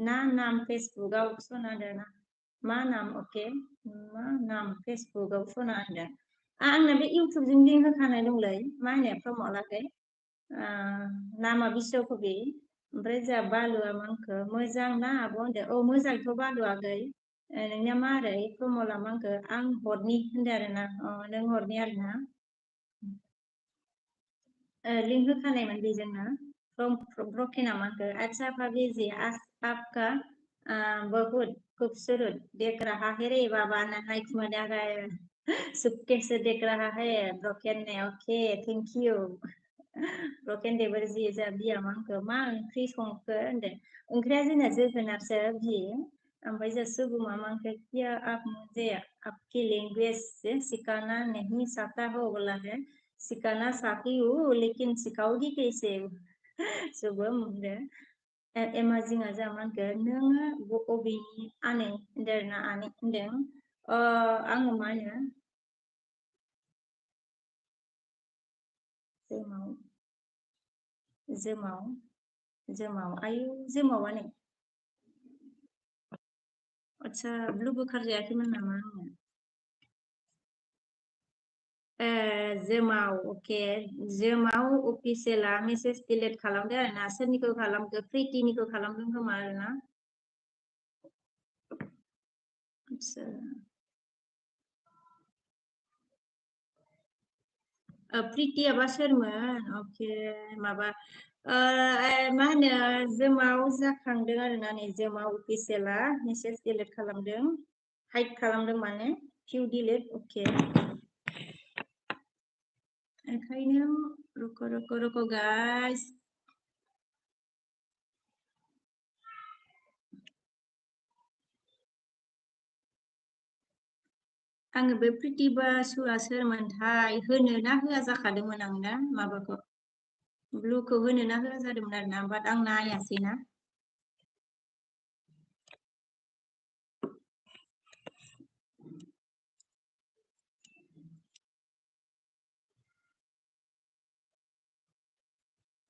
ना नाम फेसबुकआव सना होनदों मा नाम अके मा नाम फेसबुकआव सना होनदों आंना बे इउटुबजों लिंक होखानाय दंलै मा होनो प्रमलाखै नामा बिश्वकबि ओमफ्राय जा बालुआ मा होनखो मोजां ना आब' होनदों औ मोजांथ' बालुआगै नोंनिया मारै प्रमला मा होनखो आं हरनि होनदों आरोना नों हरनि आरोना लिंक होखानायमोन बेजोंनो ब्रोकेना मा होनखो अच्छा भाभी जी आपका बहुत खूबसूरत देख रहा है रे बाबा नाइक मजा है सुबह से देख रहा है ब्रोकेन ने ओके थैंक यू ब्रोकेन देवर जी जा बिया मा होनखो मा ओंख्रि संखो होनदों ओंख्रिया जोंना जोगोनारसो बि ओमफ्राय जा सुबुमा मा होनखो क्या आप मुझे आपकी लैंग्वेज से सिखाना नहीं चाहता हो बोला है सिखाना चाहती हूँ लेकिन सिखाओगी कैसे शुभम होनदों एमाजिंआ जा मा होनखो नोङो बबेनि आनै होनदों आरोना आनै होनदों आङो मा होनो जोमाव आयु जोमावा नै आच्छा ब्लु बोखारजायाखैमोन नामा आङो जोमाव अके जोमाव अफिसियेला मेसेज डिलिट खालामदो आरोना सोरनिखौ खालामखो प्रितिनिखौ खालामदों खोमा आरोना आच्छा प्रितियाबा सोरमोन अके माबा मा होनो जोमाव जाखांदों आरोना नै जोमाव अफिसियेला मेसेज डिलिट खालामदों हाइड खालामदों माने भिउ डिलिट अके ओंखायनो रुको गाइस आङो बे प्रिति बासुआ सोरमोनथाय होनो ना होआ जाखादोंमोन आं ना माबाखौ ब्लुखौ होनो ना होआ जादोंमोन आरोना बाट आं नायासै ना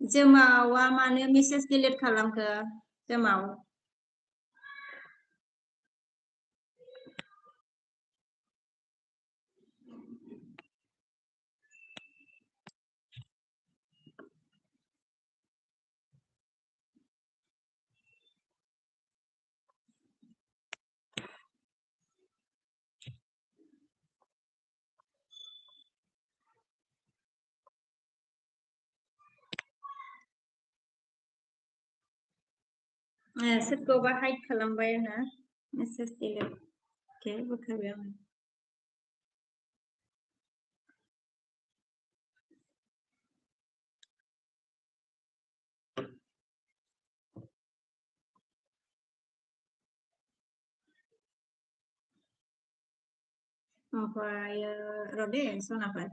जोमावा मानो मेसेज डिलिट खालामखो जोमाव सोरखौबा हाइड खालामबाय आङो मेसेज डिलिट के बोखारबाय आङो ओमफ्राय र' दे सनाफोर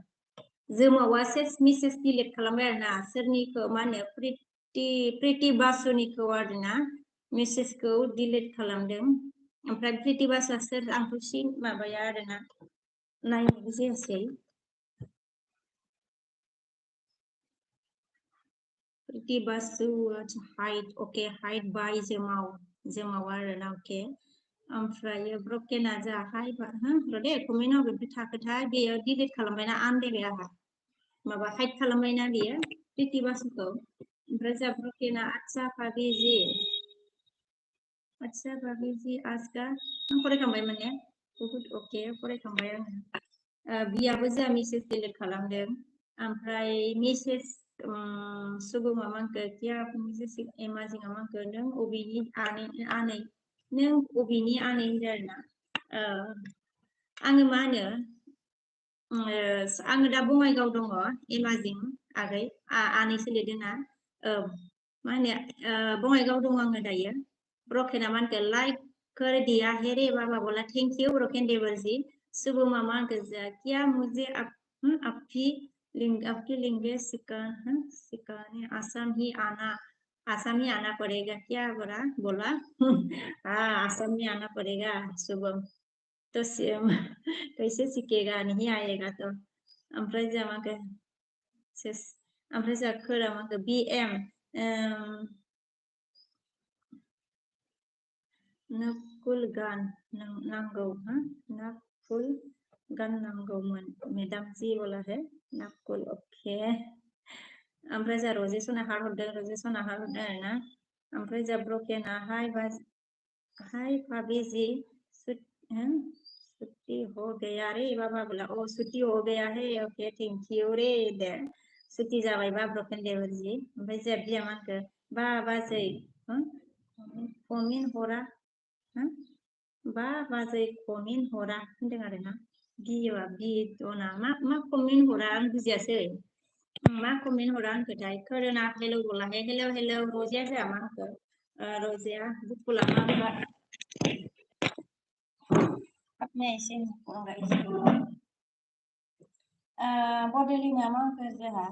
जोमावा मेसेज डिलिट खालामबाय आरोना सोरनिखौ मा होनो प्रिति बासुनिखौ आरोना मेसेजखौ डिलिट खालामदों ओमफ्राय प्रिति बासुआ सोर आंथ' माबाया आरोना नायनायबो जायासै प्रिति बासु हाइड अके हाइड बाय जोमाव आरोना अके ओमफ्राय ब्रकेना जाहाय र' दे कमेन्ट होगोन थाखोथाय बेयो डिलिट खालामबायना आनदेबाय आंहा माबा हाइड खालामबायना बेयो प्रिति बासुखौ ओमफ्राय जा ब्रकेना आच्छा भाबिजि आजगा आं फरायखांबाय माने बुहुद अके फरायखांबाय आङो बियाबो जोंहा मेसेज डिलिट खालामदों ओमफ्राय मेसेज सुबुङा मांखो क्या मेसेज एमाजिङा मांखो नों अबेनि आनै नों अबेनि आनै होनदों आरोना आङो मा होनो आङो दा बङाइगाव दङ एमाजिं आगै आनैसो लिरदोंना मा होनो बङाइगाव दङ आङो दायो ब्रकेना मा होनखो लाइक कर दिया है रे बाबा बोला थैंक यू ब्रोकन देवर जी सुबह मामा क्या मुझे आपकी लैंग्वेज सिखाने आसाम ही आना पड़ेगा क्या बोला हाँ आसाम में आना पड़ेगा सुबह तो कैसे सीखेगा नहीं आएगा तो ओमफ्राय जों माखो ओमफ्राय जों खोरा माखो BM नाकुल गान नांगौ नाकुल गान नांगौमोन मेदाम जी बोला है नाकुल अके ओमफ्राय जा रजे सना हरदों रजे सना हरदों आरोना ओमफ्राय जा ब्रकेना हाय भाभी जी छुट्टी हो गया रे बाबा बोला ओ छुट्टी हो गया है ओके थैंक यू रे दे छुट्टी जाबायबा ब्रकेन देवर जी ओमफ्राय जा बिया मानखो बा बाजै कमेन्ट हरा बाजै कमेन्ट हरा होनदों आरोना बिदना मा कमेन्ट हरा आं बुजियासै मा कमेन्ट हरा आंखोथाय खोरोना हेलौ बोलाहाय हेलौ रजिया जाया मा आंखो रजिया बुकु लामा होबा अपने ऐसे बड'लेण्डआ मा आंखो जोंहा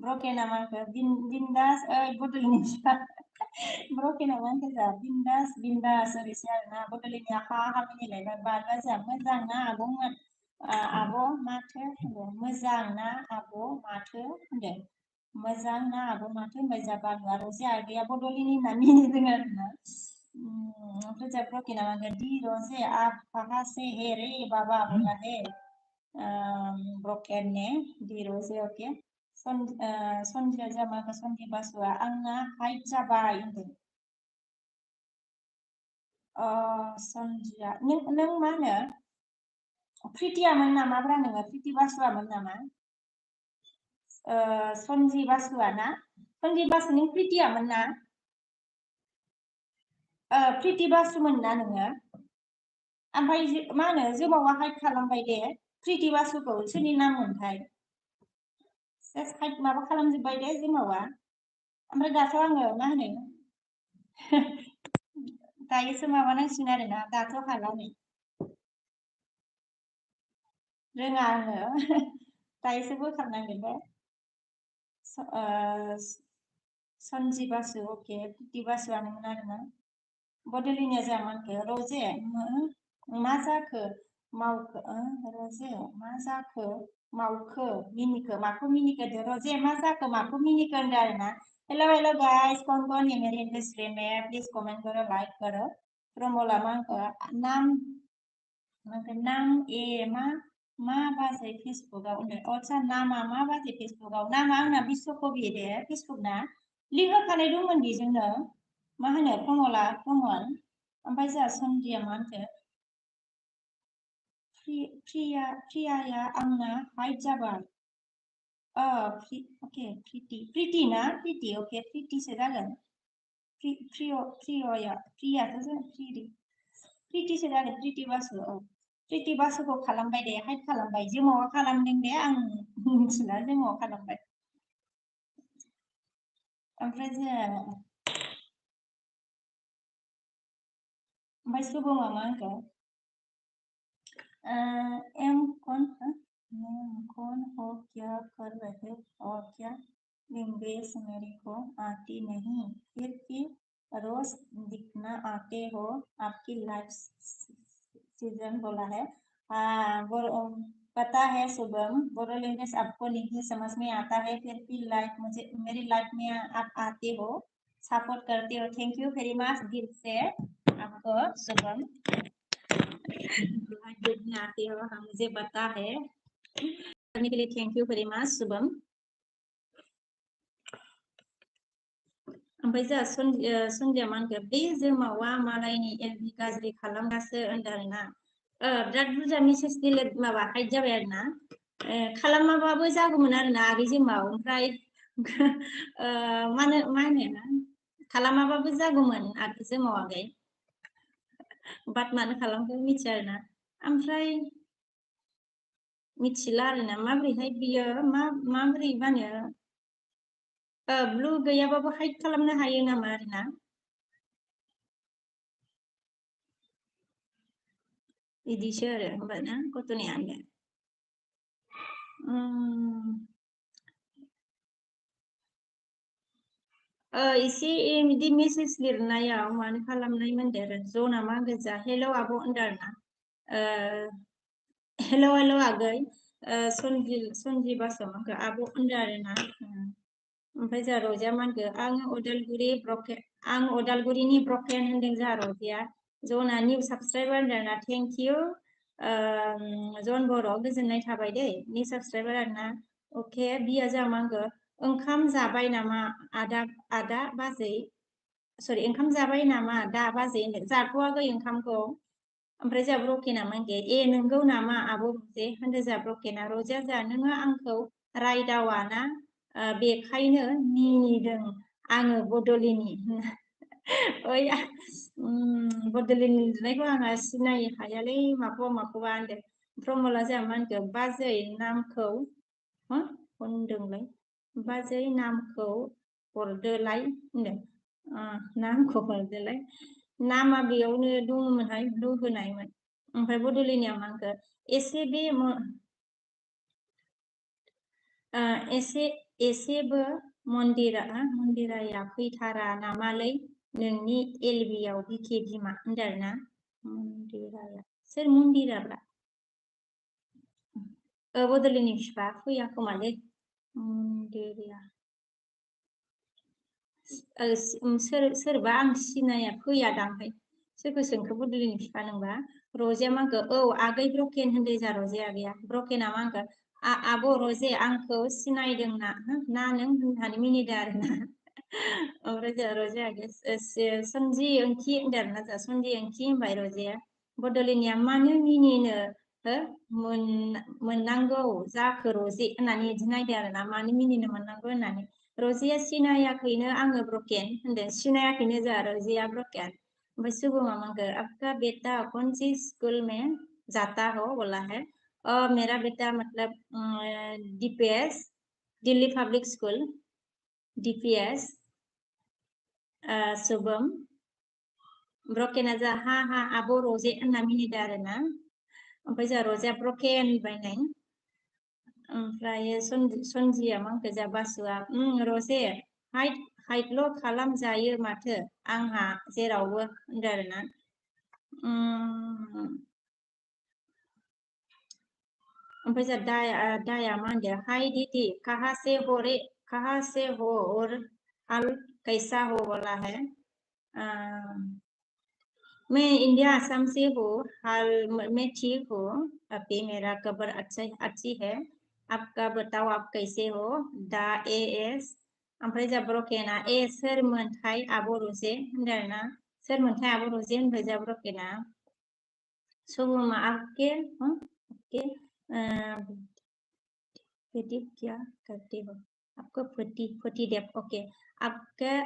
Broken naman ka. Bindas, botolin siya. Broken naman ka sa bindas, sorry siya na. Botolin niya kami nila. Nagbaga siya. Mazang na abong abo mate. Mazang na abo mate. Hindi. Mazang na abo mate. May jaban waro siya. Kaya botolin na mini dengar na. Terus broken naman ka. Di rose pakase here baba bola he. Broken ne. Di rose okay. सन्जिया जामाखो सन्जि बासुआ आंना height जाबाय होनदों सन्जिया नों मा होनो प्रितियामोन नामाब्रा नोङो प्रिति बासुआमोन नामा सन्जि बासुआ ना सन्जि बासु नों प्रितियामोन ना प्रिति बासुमोन ना नोङो ओमफ्राय मा होनो जोमावा हाइट खालामबाय दे प्रिटि बासुखौ सोरनि नाम मोनथाय सेस माबा खालामजोब्बाय दे जिमावा ओमफ्राय दाथ' आङो मा होनो दायोसो माबानांसिगोन आरोना दाथ' हाला नै रोङा आङो दायोसो बोखारनांगोन दे सनजि बासु अके प्रिटि बासुआनोमोन आरोना बड'लेण्डआ जाया मानखो रजे मा जाखो मावखो रजे मा जाखो मावखो मिनिखो माखौ मिनिखो दे रजे मा जाखो माखौ मिनिखो होनदों आरोना हेलो हेलो गाइस कौन कौन है मेरे इंडस्ट्री में प्लीज कमेंट करो लाइक करो प्रमोला मांखो नाम ए मा बाजै फेसबुकआव अच्छा नामा मा बाजै फेसबुकआव नामा आंना बिश्वकबि दे फेसबुक ना लिंक होखानाय दंमोन बेजोंनो मा होनो प्रमला प्रमल ओमफ्राय जोंहा सन्धिया मा होनखो प्रियाया आंना हाइट जाबाय ओके प्रिटि ना प्रिटि अके प्रिटिसो जागोन प्रियाथ' जों प्रिटिसो जागोन प्रिटि बासु औ प्रिटि बासुखौ खालामबाय दे हाइट खालामबाय जिमावा खालामदों दे आं मिथिला जिमावा खालामबाय ओमफ्राय जोंहा ओमफ्राय सुबुङा मा होनखो एम कौन हो क्या कर रहे और क्या लिंगेश मेरे को आती नहीं फिर भी रोज दिखना आते हो आपकी लाइफ सीजन बोला है पता है शुभम बोरो लैंग्वेज आपको नहीं समझ में आता है फिर भी लाइफ मुझे मेरी लाइफ में आप आते हो सपोर्ट करते हो थैंक यू वेरी मच दिल से आपको शुभम आते हो हाँ मुझे पता है करने के लिए thank you very much Shubham ओमफ्राय जोंहा सन्ध्या मा होनखो बे जोमावा मालायनि एलबि गाज्रि खालामगासो होनदों आरोना बिराद बुरजा मेसेज दिलेट माबा हाइट जाबाय आरोना खालामाबाबो जागौमोन आरोना आगै जोमाव ओमफ्राय मा होनो खालामाबाबो जागौमोन आगै जोमाव आगै बाट मानो खालामखो मिथिया आरोना ओमफ्राय मिथिला आरोना माबोरैहाय बियो माबोरै मा होनो ब्लु गैयाबाबो हाइड खालामनो हायो नामा आरोना बिदिसो आरो होमबाना गथ'निया एसे बिदि मेसेज लिरनायाव मानो खालामनायमोन दे आरो जना मा गोजा हेल' आब' होनदों आरोना हेल' आगै सनजि बासुमतारी आब' होनदों आरोना ओमफ्राय जोंहा रजिया मा होनखो आं अदालगुरिनि ब्रकेन होनदों जोंहा रजिया जना निउ साबसक्राइबार होनदों आरोना थेंक इउ जन बर' गोजोननाय थाबाय दै निउ साबसक्राइबार आरोना अके बिया जोंहा मा होनखो ओंखाम जाबाय नामा आदा बाजै सरि ओंखाम जाबाय नामा दा बाजै होनदों जाथ'वाखै ओंखामखौ ओमफ्राय जोंहा ब्रकेना मा होनखो ए नोंगौ नामा आब' रजे होनदों जोंहा ब्रकेना रजिया जोंहा नोङो आंखौ रायदावा ना बेखायनो मिनिदों आङो बड'लेण्डनि ओइ बड'लेण्डनि लिरनायखौ आंहा सिनाय हायालै माखौबा होनदों प्रमला जोंहा मा होनखो बाजै नामखौ होनदोंलाय बाजै नामखौ हरदोलाय होनदों नामखौ हरदोलाय नामा बेयावनो दङमोनहाय ब्लु होनायमोन ओमफ्राय बड'लेण्डनिया मा होनखो एसेबो मन्दिराया फैथारा नामालै नोंनि एलबियाव बिखे बिमा होनदों आरोना मन्दिराया सोर मन्दिराब्रा बड'लेण्डनि बिफा फैया खोमालै मन्दिरा सोरबा आं सिनाया फैयादांहाय सोरखौ सोंखो बड'लेण्डनि बिफा नोंबा रजिया मा होनखो औ आगै ब्रकेन होनदों जा रजे आगैया ब्रकेना मा होनखो आब' रजे आंखौ सिनायदों ना नों होननानै मिनिदों आरोना ओमफ्राय जोंहा रजे आगै सन्जि ओंखि होनदों आरोना जोंहा सन्जि ओंखि होनबाय रजेया बड'लेण्डनिया मानो मिनिनो मोननांगौ जाखो रजे होननानै बिदि नायदों आरोना मानो मिनिनो मोननांगौ होननानै रजिया सिनायाखैनो आङो ब्रकेन होनदों सिनायाखैनो जोंहा रजिया ब्रकेन ओमफ्राय शुभमा मा होनखो आपका बेटा कौन सी स्कूल में जाता हो बोला है मेरा बेटा मतलब DPS Delhi Public School DPS शुभम ब्रकेना जा हा आब' रजे होनना मिनिदों आरोना ओमफ्राय जोंहा रजेया ब्रकेन बायनाय ओमफ्राय सनजिया मांखो जा बासुआ रजे हाइटल' खालामजायो माथो आंहा जेरावबो होनदों आरोना ओमफ्राय जोंहा दाया मा होनदों हाय दीदी कहाँ से हो और हाल कैसा हो बोला है मैं इंडिया आसाम से हूँ हाल मैं ठीक हूँ अभी मेरा खबर अच्छी है आपका बताओ आप कैसे हो दा एस ओमफ्राय जा ब्रकेना सोरमोनथाय आब' रजे होनदों आरोना सोरमोनथाय आब' रजे होनबाय जा ब्रकेना शुभमा आपके पति क्या करते हो आपका पतिदेव ओके आपके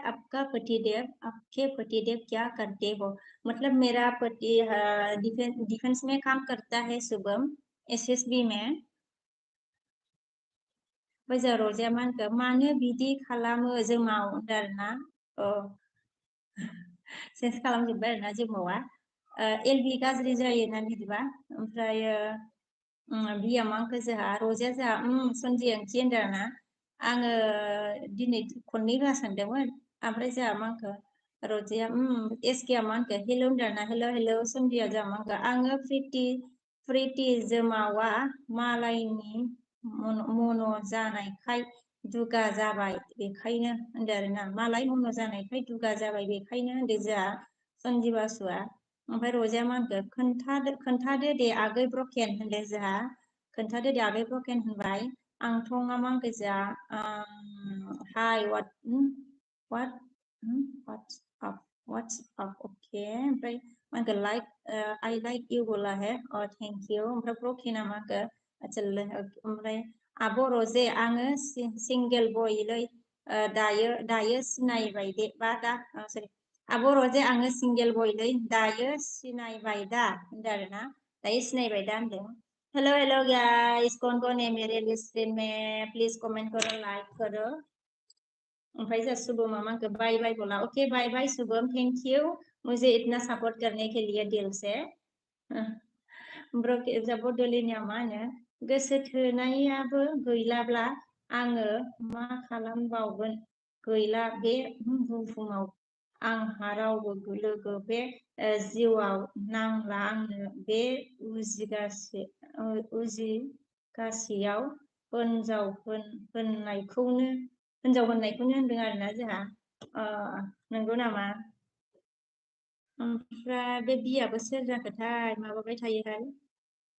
पतिदेव क्या करते हो मतलब मेरा पति डिफेंस में काम करता है शुभम SSB में वजह रजा मानो बिदि खालामो जोमाव आरोना सेन्स खालामजोब्बाय आरोना जोमावा LB गाज्रि जायोना बिदिबा ओमफ्राय बिया मांखो जोंहा रजाया जोंहा सनजि ओंथि होनदों आरोना आङो दिनै खननै होना सानदोंमोन ओमफ्राय जोंहा मांखो रजाया SK मा होनखो हेल' होनदों आरोना हेल' सनजिया जोंहा मांखो आङो प्रिति जोमावा मालायनि मन' जानायखाय दुगा जाबाय बेखायनो होनदों आरोना मालाय मन' जानायखाय दुगा जाबाय बेखायनो होनदों जोंहा सनजि बासुआ ओमफ्राय रजाया मा होनखो खोन्थादो दे आगै ब्रकेन होनदों जोंहा खोन्थादो दे आगै ब्रकेन होनबाय आंथ' मा होनखो जोंहा हाय what's up अके ओमफ्राय मा होनखो I like you बोला है थेंक इउ ओमफ्राय ब्रकेना मा होनखो आच्छा ओमफ्राय आब' रजे आङो सिंगेल बयलै दायो सिनायबाय दे बा दा सरि आब' रजे आङो सिंगेल बयलै दायो सिनायबाय दा होनदों आरोना दायो सिनायबाय दा होनदों हेलो गाइस कौन कौन है मेरे लिस्ट में प्लीज कमेंट करो लाइक करो ओमफ्राय जोंहा शुभमा मा होनखो बाय बाय बोला okay bye bye Shubham thank you मुझे इतना सपोर्ट करने के लिए दिल से बड'लेण्डआ मा होनो गोसो थोनायाबो गैलाब्ला आङो मा खालामबावगोन गैला बे बुहुमाव आंहा रावबो लोगो बे जिउआव नांला आंनो बे उजिगासेयाव हिनजाव होननायखौनो होनदों आरोना जोंहा नंगौ नामा ओमफ्राय बे बियाबो सोर जाखोथाय माबाबाय थायोहाय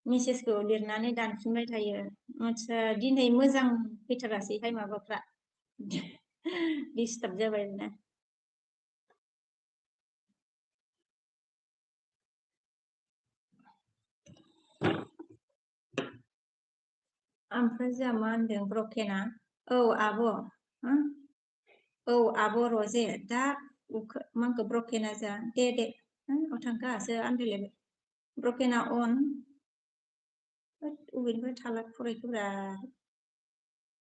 मेसेजखौ लिरनानै दानफिनबाय थायो आच्छा दिनै मोजां फैथारासैहाय माबाफ्रा डिस्टार्ब जाबाय आरोना ओमफ्राय जोंहा मा होनदों ब्रकेना औ आब' औ आब' रजे दा मांखो ब्रकेना जा दे थांखासो आन्दायलायबाय ब्रकेना अन अबेनिफ्राय थाला फरायखोब्रा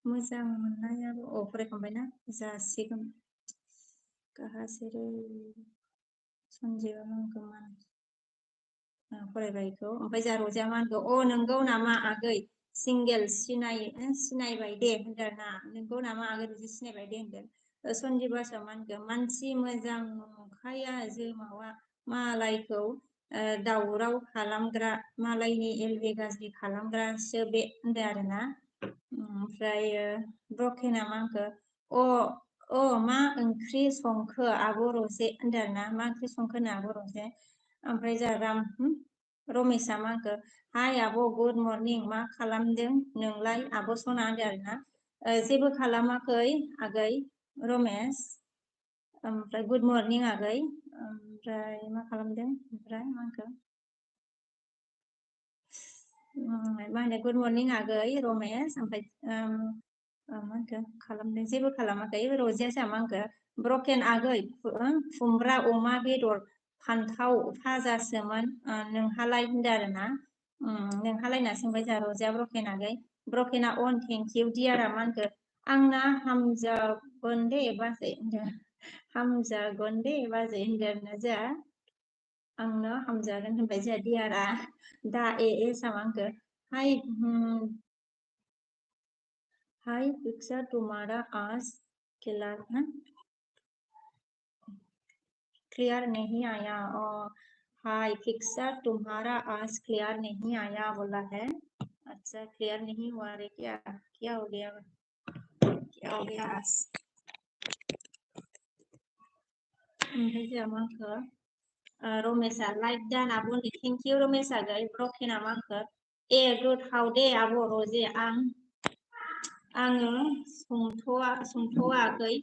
मोजां मोननायाबो फरायखांबायना जासिगोन गाहासेरो सनजिबा मांखो मान फरायबायखौ ओमफ्राय जा रजाया मा होनखो नंगौ नामा आगै सिंगेल सिनायबाय दे होनदों ना नोंगौ नामा आगै बिदि सिनायबाय दे होनदों सनजि बासुआ मा होनखो मानसि मोजां नंखाया जोमावा मालायखौ दावराव खालामग्रा मालायनि LB गाज्रि खालामग्रासो बे होनदों आरोना ओमफ्राय ब्रकेना मा होनखो मा ओंख्रि संखो आब' रजे होनदों आरोना मा ओंख्रि संखो होनो आब' रजे ओमफ्राय जोंहा रमेशआ मा होनखो हाय आब' गुड मर्निं मा खालामदों नोंलाय आब' सना होनदों आरोना जेबो खालामाखै आगै रमेश ओमफ्राय गुड मर्निं आगै ओमफ्राय मा खालामदों ओमफ्राय मा होनखो मा होनो गुड मर्निं आगै रमेश ओमफ्राय मा होनखो खालामदों जेबो खालामाखै रजिया जोंहा मा होनखो ब्रकेन आगै खुमब्रा अमा बेदर फान्थाव फाजासोमोन नोंहालाय होनदों आरोना नोंहालायना सोंबाय जा र'जिया ब्रकेना अन थेंक इउ डियारा मा होनखो आंना हामजागोन दे बाजै होनदों हामजागोन दे बाजै होनदों आरोना जोंहा आंनो हामजागोन होनबाय जोंहा डियारा दा एसा मा होनखो हाय पिक्चर तुम्हारा आज क्लियर नहीं आया और हाय पिक्चर तुम्हारा आज क्लियर नहीं आया बोला है अच्छा क्लियर नहीं हुआ रे क्या हो गया ओमफ्राय जोंहा मा होनखो रमेशा लाइक दान आब'नि थेंक इउ रमेशा गै ब्रकेना मा होनखो ए गोथाव दे आब' रजे आङो संथ'वाखै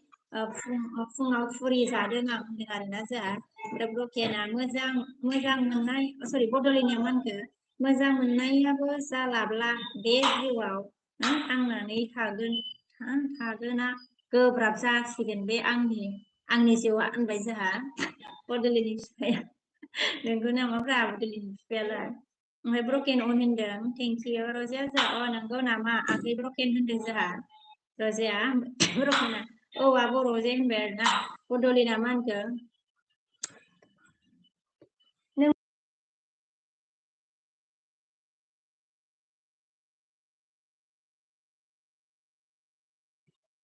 फुङाव फुरि जादों आं होनदों आरोना जोंहा ओमफ्राय ब्रकेना मोजां मोननाय सरि बड'लेण्डनिया मा होनखो मोजां मोननायाबो जालाब्ला बे जिउआव थांनानै थागोना गोब्राब जासिगोन बे आंनि जिउआ होनबाय जोंहा बड'लेण्डनि बिफाया नोंगौ नामाब्रा बड'लेण्डनि बिफायालाय ओमफ्राय ब्रकेन अन होनदों थेंक इउ रजिया जोंहा नंगौ नामा आगै ब्रकेन होनदों जोंहा रजिया ब्रकेना औ आब' रजे होनबाय आरोना बड'लेण्डआ मा होनखो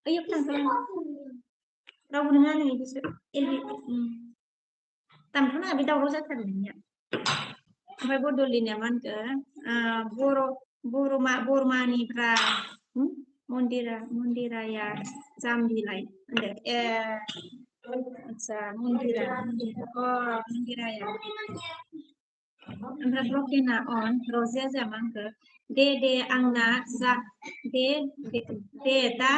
ओइयाव थांथ'ला रावबो नङा नै बिसोर दामथ'नाङा बे दावराव जाथारो नोंनिया ओमफ्राय बड'लेण्डनिया मा होनखो बरमानिफ्रा मन्दिराया जाम्बिलाय होनदो ए आतसा मन्दिराया ओमफ्राय ब्रकेना अन रजिया जोंहा मा होनखो दे आंना दे दा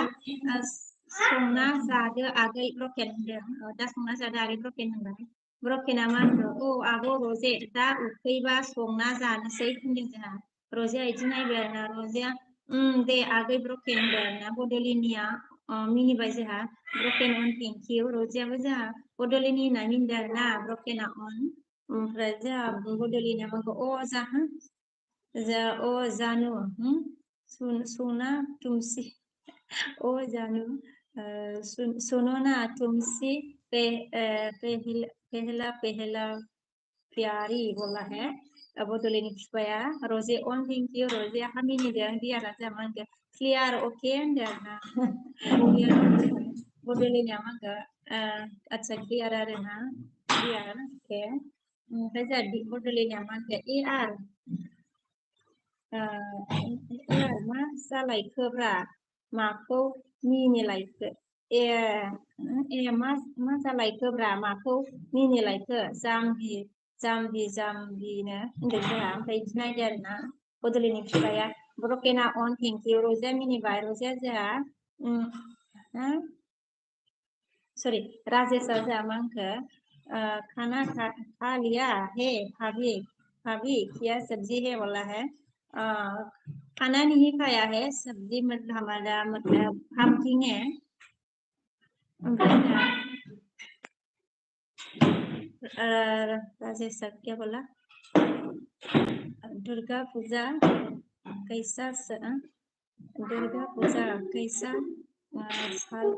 संना जादो आगै ब्रकेन होनदों दा संना जादो आगै ब्रकेन होनबाय ब्रकेना मा होनखो औ आब' रजे दा उखैबा संना जानोसै होनदों जोंहा रजिया इदि नायबाय आरोना रजिया दे आगै ब्रकेन होनबाय आरोना बड'लेण्डनिया मिनिबाय जोंहा ब्रकेन अन थेंक इउ रजियाबो जोंहा बड'लेण्डनि होनना मिनिदों आरोना ब्रकेना अन ओमफ्राय जोंहा बड'लेण्डनिया माखौ जानू सुना तुमसे ओ जानू सुनो ना तुमसे पहला प्यारी बोला है बड'लेण्डनि बिफाया रजे अन थेंक इउ रजे मिनिदों दियारा जोंहा मा होनखो क्लियार अके होनदों आरोना बड'लेण्डनिया मा होनखो आतसा क्लियार आरोना क्लियार अके ओमफ्राय जोंहा बड'लेण्डनिया मा होनखो मा जालायखोब्रा माखौ मिनिलायखो मा जालायखोब्रा माखौ मिनिलायखो जाम्बिनो होनदों जोंहा ओमफ्राय बिदि नायदो आरोना बड'लेण्डनि बिफाया ब्रकेना अन थेंक इउ रजिया मिनिबाय रजिया जोंहा सरि राजेशआ जोंहा मा होनखो खाना खा लिया है भाभी क्या सब्जी है बोला है खाना नहीं खाया है सब्जी मतलब हमारा मतलब pumpkin है राजेश क्या बोला दुर्गा पूजा कैसा साल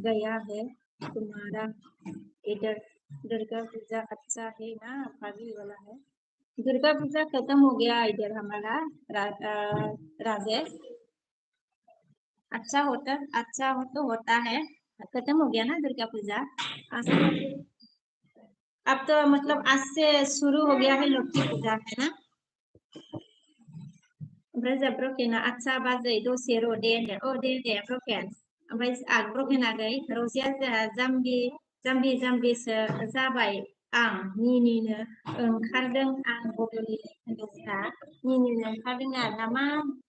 गया है तुम्हारा इधर दुर्गा पूजा अच्छा है ना भाभी वाला है दुर्गा पूजा खत्म हो गया इधर हमारा राजेश अच्छा हो तो होता है खत्म हो गया ना दुर्गा पूजा अब तो मतलब आज से शुरू हो गया है लक्ष्मी पूजा है ना ओमफ्राय जोंहा ब्रकेना आतसा बाजै दसे र' दे होनदों दे ब्रकेन ओमफ्राय ब्रकेन आगै रजिया जोंहा जाम्बिसो जाबाय आं मिनिनो ओंखारदों आं बड'लेण्डनि होनदों जोंहा मिनिनो ओंखारदों आरोना मा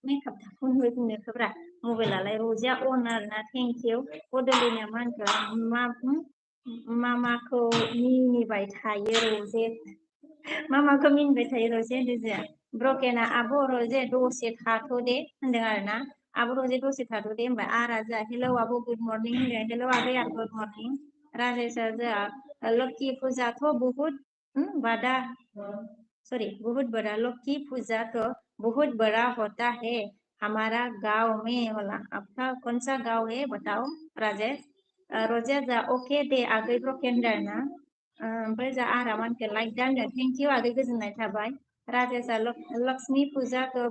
मेकआप दाखौनो बुंनोखोब्रा मबाइलालाय रजिया अन आरोना थेंक इउ बड'लेण्डनिया मा होनखो मामाखौ मिनिबाय थायो रजे मामाखौ मिनिबाय थायो रजे होनदों जोंहा ब्रकेना आब' रजे दसे थाथ'दे होनदों आरोना आब' रजे दसे थाथ'दे होनबाय आरा जोंहा हेलौ आब' गुड मर्निं होनदों हेलौ आगै गुड मर्निं राजेशआ जोंहा लोखि फुजाथ' बहुद बादा सॉरी बहुत बड़ा लक्की पूजा तो बहुत बड़ा होता है हमारा गांव में होला आपका कौन सा गांव है बताओ राजेश रोजा जा ओके दे आगै ब्रकेन्डार ना ओमफ्राय जा आरामान के लाइक दानो थेंक यू आगै गोजोननाय थाबाय राजेशा लक्ष्मी पूजा तो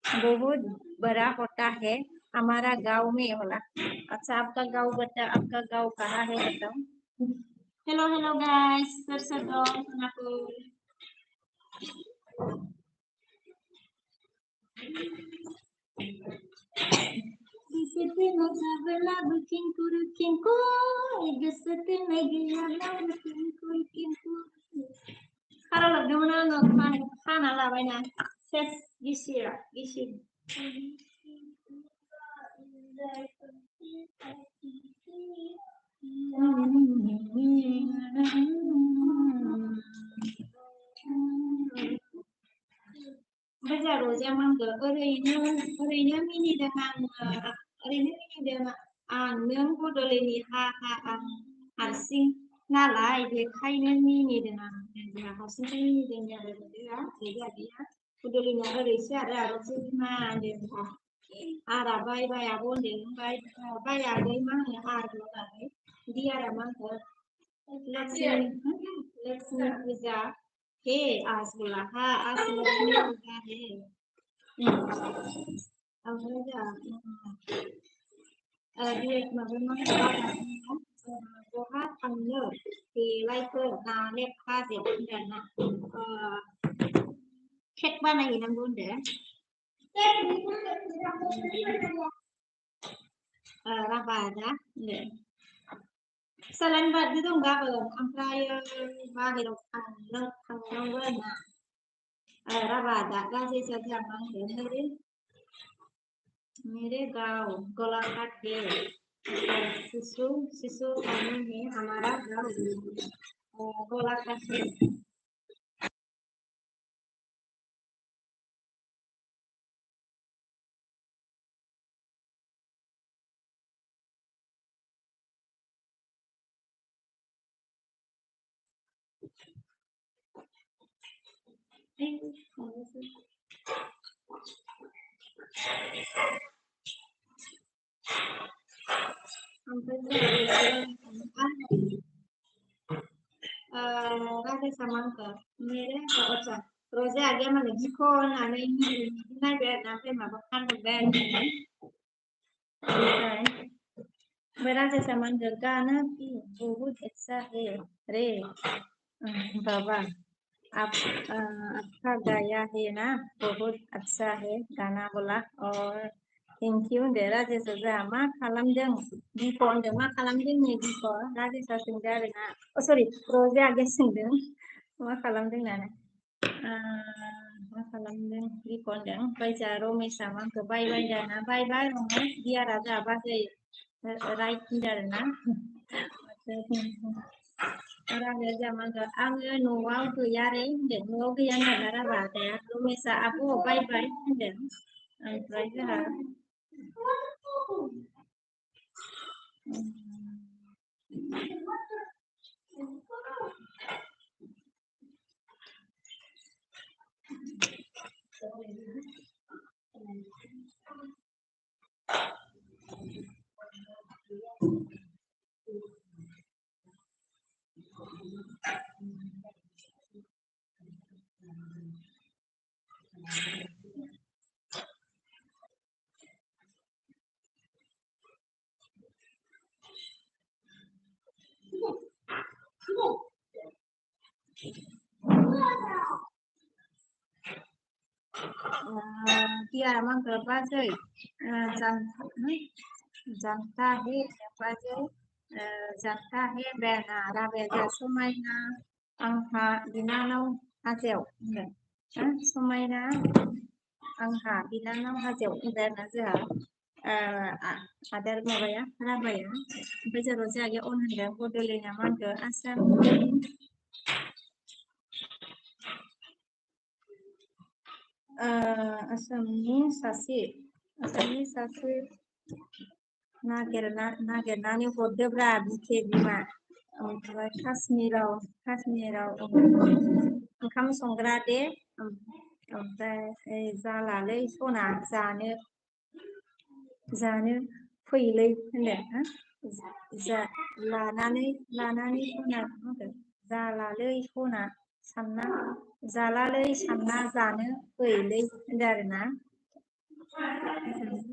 बहुत बड़ा होता है हमारा गांव में होला अच्छा आपका गांव कहाँ है बताओ हेलो हेलो गाइस सोर दं खनाखौ Gosotin sabela bukinku rukinku, gosotin gila bukinku. Kalau lebih mana kana lah banyak. Ses gisira, gisir. Bây giờ roja mangga oरैनो मिनिदों आङो ओरैनो मिनिदों आं नों बड'लेण्डनि हा आं हारसिं नालाय बेखायनो मिनिदों आं जोंहा हारसिंसो मिनिदों आरो रोजाया गैया बड'लेण्डआ ओरैसो आरो जोंहा होनदों आरा बाय आब' होनदों बाय आगै मा होनो आरल' लाबाय दियारा मा होनो लक्ष्मी पूजा हे आज बोला हाँ आज लक्ष्मी पूजा है ओमफ्राय जोंहा बहा थांनो देलायखो नाले फाजेब होनदोंना केक बानायहैनांगौ होनदों राबादा होनदों Selain baju tuh enggak belum, amprayo bagian tangan na rabada kasi sa jamang मेरे गांव गोलाघाट है शिशु कानून है हमारा गांव गोलाघाट है राजा सामंत मेरे अच्छा रोजे आगे माने जिखो होननानै नायबाय आरोना ओमफ्राय माबा फानहरबाय आरो राजा सामंत गाना भी बहुत अच्छा है रे बाबा आपका गाया है ना बहुत अच्छा है गाना बोला और थेंक यू होनदो राजेशआ जोंहा मा खालामदों दिप होनदों मा खालामदों नै दिप राजेशआ सोंदों आरोना सरि रजे आगै सोंदों मा खालामदों होननानै मा खालामदों दिप होनदों ओमफ्राय जोंहा रमेशआ मा होनखो बाय दाना बाय रमेश दियारा जोंहा बाजै राइट होनदों आरोना राजाया जोंहा मा होनखो आङो न'आव गैया रे होनदों न'आव गैया होनदों राबाया रमेशआ आब' बाय होनदों ओमफ्राय जोंहा tiara mang ke बाजै जानता है बाजै जानता है बेना राबाया समायना आंहा बिनानाव हाजोआव होनदों समायना आंहा बिनानाव हाजोआव होनदों आरोना जोंहा आदार माबाया राबाया ओमफ्राय जोंहा जोंहा अन होनदों बड'लेण्डआ मा होनखो आसामनि सासे नागिरनानै हरदोब्रा बिखे बिमा ओमफ्राय काश्मीराव ओंखाम संग्रा दे ओमफ्राय जालालै सना जानो फैलै होनो लानानै सना जालालै सना जालालै सानना जानो फैलै होनदों आरोना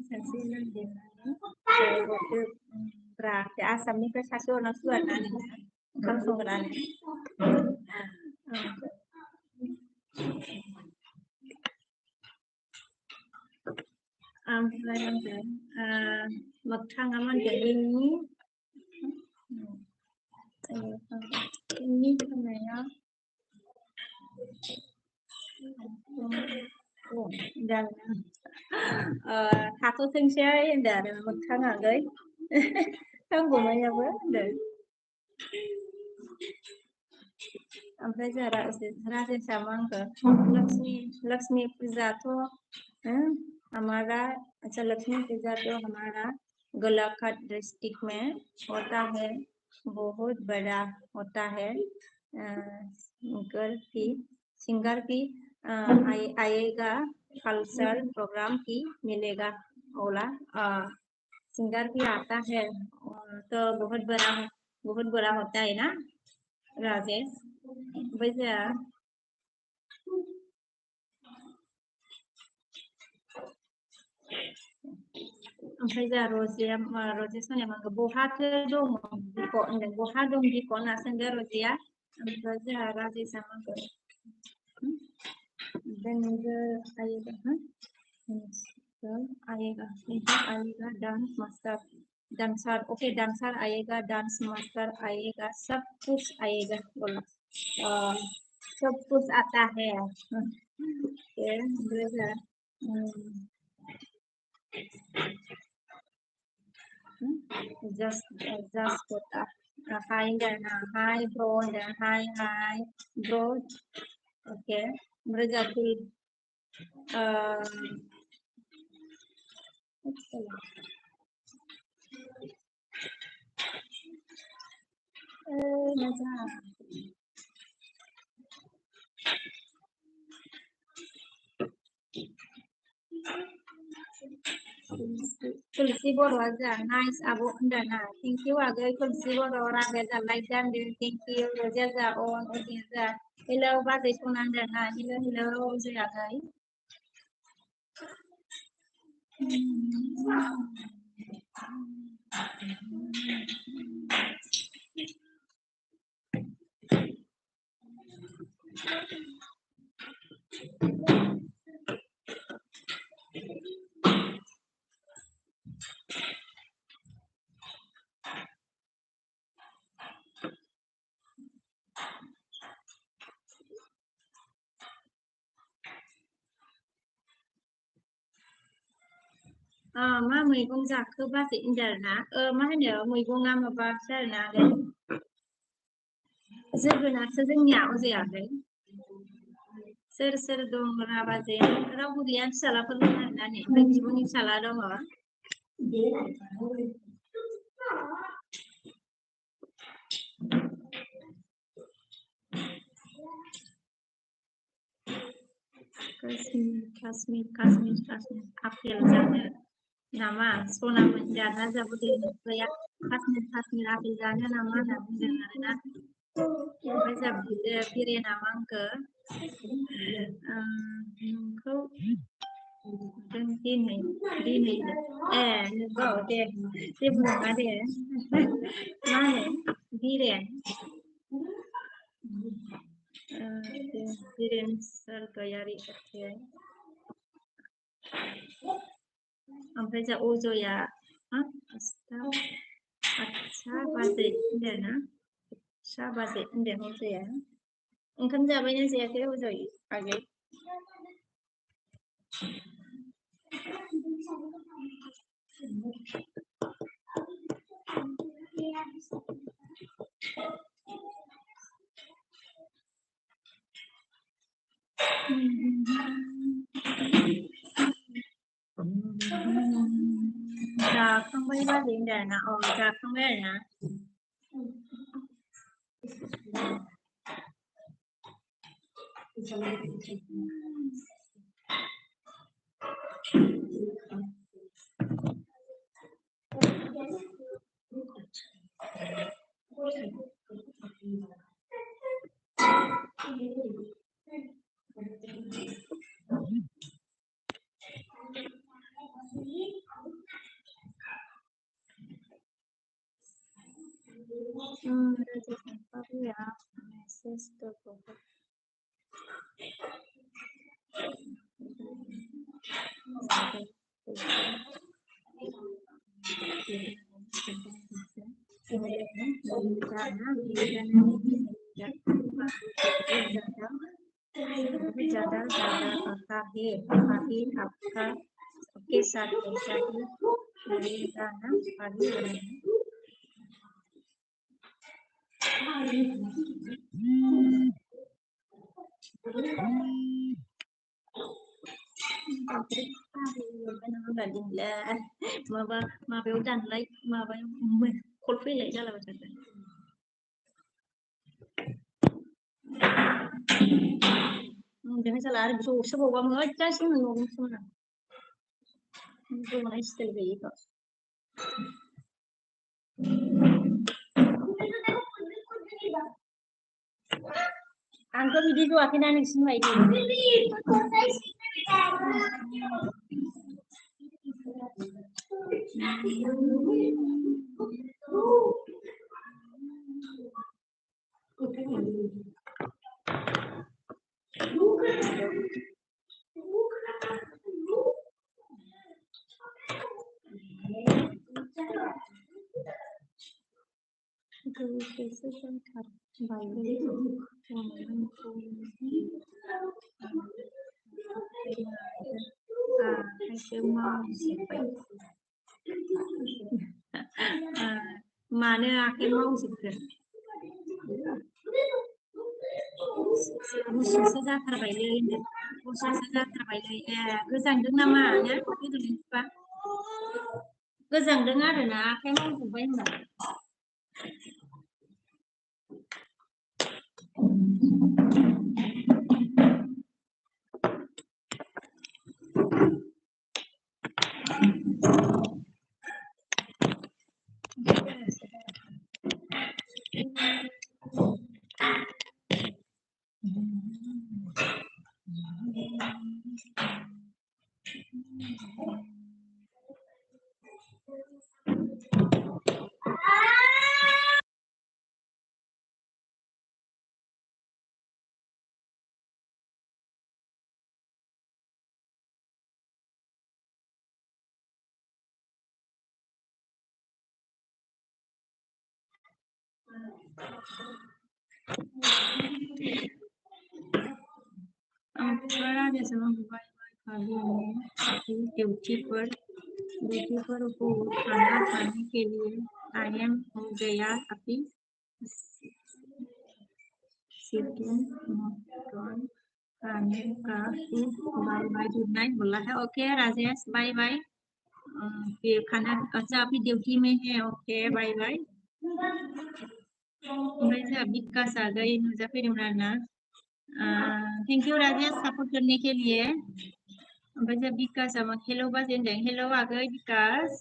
सानसे हरदोब्रा आसामनिफ्राय सासे हरनांसिगौ आरोना ओंखाम संग्रानो ओमफ्राय मोगथाङा मा होनदों नोंनि होननाया थाथ'थोंसै होनदों आरो मोगथाङाखै थांगौमायाबो होनदों ओमफ्राय जोंहा राजेशआ मा होनखो लक्ष्मी पूजा तो हमारा अच्छा लक्ष्मी पूजा तो हमारा गोलाघाट डिस्ट्रिक्ट में होता है बहुत बड़ा होता है सिंगर भी आएगा कल्चर प्रोग्राम भी मिलेगा बोला सिंगर भी आता है तो बहुत बड़ा होता है ना राजेश ओमफ्राय जोंहा रजेस होननाय बहाथो दं बिख' होनदों बहा दं बिख' होनना सोंदों रजेया ओमफ्राय जोंहा राजेशआ माखौ आएगा dance master dancer okay dancer आएगा डांस मास्टर आएगा सब कुछ आएगा बोला सब कुछ आता है just होता hi hi bro hi bro okay ओमफ्राय जाति मोजां तुलसी बर'आ जा नाइस आब' होनदों ना थेंक इउ आगै तुलसी बर' रागाया जा लाइक दानदों थेंक इउ रजिया जा अन अदिया जा हेलौ बाजै सना होनदों ना हेलौ जय आगै मा मैगं जाखो बाजै होनदों आरोना मा होनो मैगङा माबासो आरोना जोगोनारसो जोंनिया अजायाखै सोर दं बाजै रावबो गैया फिसालाफोर दं आरोना नै ओमफ्राय बिब'नि फिसाला दङ काश्मीर आपेल जानो नामा सना मोनजाना जाबोदों गैया काश्मीर आपेल जानो नामा होनना बुंदों आरोना ओमफ्राय जा बिरेना मा होनखो नोंखौ दिनै नंगौ दे जेबो नङा दे मा होनो बिरेन बिरेन सरगयारि ओमफ्राय जा अजया आदसा बाजै होनदों ना फिसा बाजै होनदों अजया ओंखाम जाबायना जायाखै अजय आगै जाखांबाय बाजै होनदों आरोना जाखांबाय आरोना ज़्यादा आता है आपका के साथ ऐसा ही रहेगा ना आगे माबायाव दानलाय माबायाव कल फैलाय जालाबाय थादों बेहाय जाला आरो ज'सो बावबा मोजांसिन मोनबावगौसोमोन आं ज'नाय स्टाइल गैयिखौ आंथ' बिदि ज'आखैना नोंसिनि बायदि मानो आखाइ मावजोबखो गुसुसो जाथारबायलै गुसुसो जाथारबायलै गोजांदों नामा ना गोदोनिबा गोजांदों आरोना आखाइ मावजोब्बाय होनबा ड्यूटी पर वो खाना खाने के लिए कायम हो गया अभी खाने का बाय बाय गुड नाइट बोला है ओके राजेश बाय बाय फिर खाना अच्छा अभी ड्यूटी में है ओके बाय बाय ओमफ्राय जोंहा बिकास आगै नुजाफैदोंमोन आरोना थैंक यू राजेश सपोर्ट करने के लिए ओमफ्राय जोंहा बिकासआ हेलौ बाजेनदों हेलौ आगै बिकास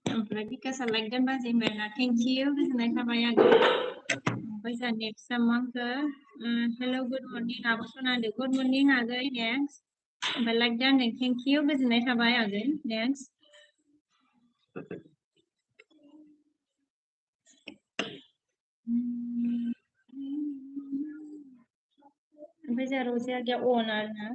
ओमफ्राय बिकासआ लाइक दान बाजेनबाय आरोना थैंक इउ गोजोननाय थाबाय आगै ओमफ्राय जोंहा नेक्स्ट सामांखौ हेलौ गुड मर्निं आब' सनादो गुड मर्निं आगै नेक्स्ट ओमफ्राय लाइक दानदों थैंक इउ गोजोननाय थाबाय आगै नेक्स्ट ओमफ्राय जोंहा रजिया आगैया अन आरोना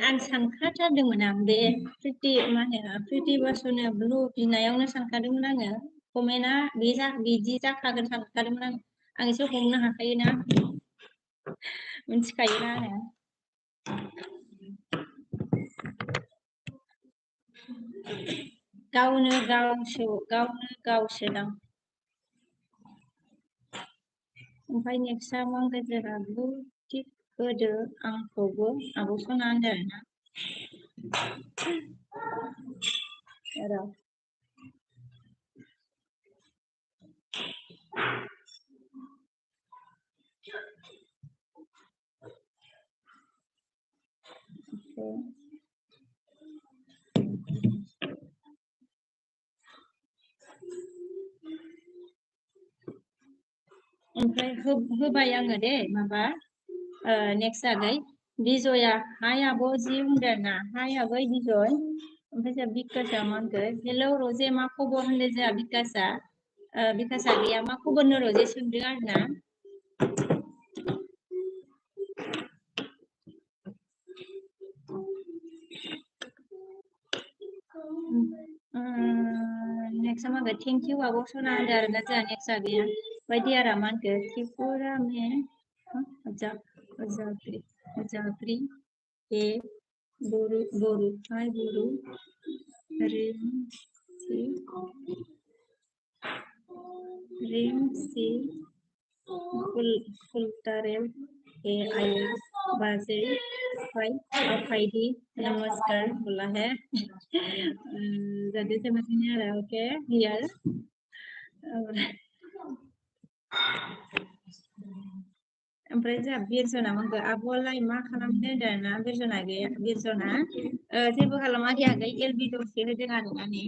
आं सानखाथारदोंमोन आं बे प्रिटि बासुनो ब्लु बिनायावनो सानखादोंमोन आङो कमेन्टआ बिदि जाखागोन सानखादोंमोन आं एसे हमनो हाखायोना मिथिखायोना आङो गावनो गावसोदां ओमफ्राय नेक्स्टआ मा गेजेरा ब्लु टिक होदो आंखौबो आब' सना होनदों आरोना ओमफ्राय होबाय आङो दे माबा नेक्स्ट आगै बिजया हाय आब' जि बुंदों आरोना हाय आगै बिजय ओमफ्राय जोंहा बिकासआ मा होनखो हेलौ रजे मा खबर होनदों जोंहा बिकासआ गैया मा खबरनो रजे सोंदों आरोना नेक्स्ट मा होनगोन थेंक इउ आब' सना होनदों आरोना जोंहा नेक्स्ट आगैया बायदि आरो मा होनखो त्रिपुरा में जाफ्रि ए बोरु हाय बोरु रिमसी फुलटारेल ए आया बाजे भाई आफाइदी नमस्कार बोला है jadi समझ नहीं आ रहा ओके हियर ओमफ्राय जोंहा बिरजना मोनखो आब'आलाय मा खालामदों होनदों ना बिरजना गैया बिरजना जेबो खालामाखै आगै एलबि दसे होदों आरोना नै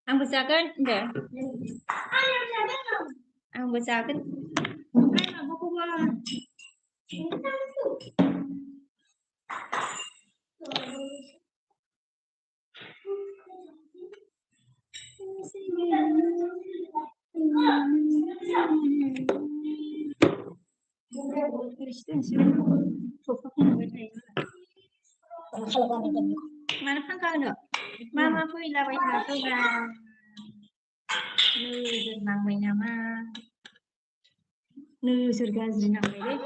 आंबो जागोन होनदो आंबो जागोन ओमफ्राय माबाखौबो मानो फांखा होनो मा फैलाबाय थाखोब्रा नोजोर नांबाय नामा नोजोर गाज्रि नांबायलै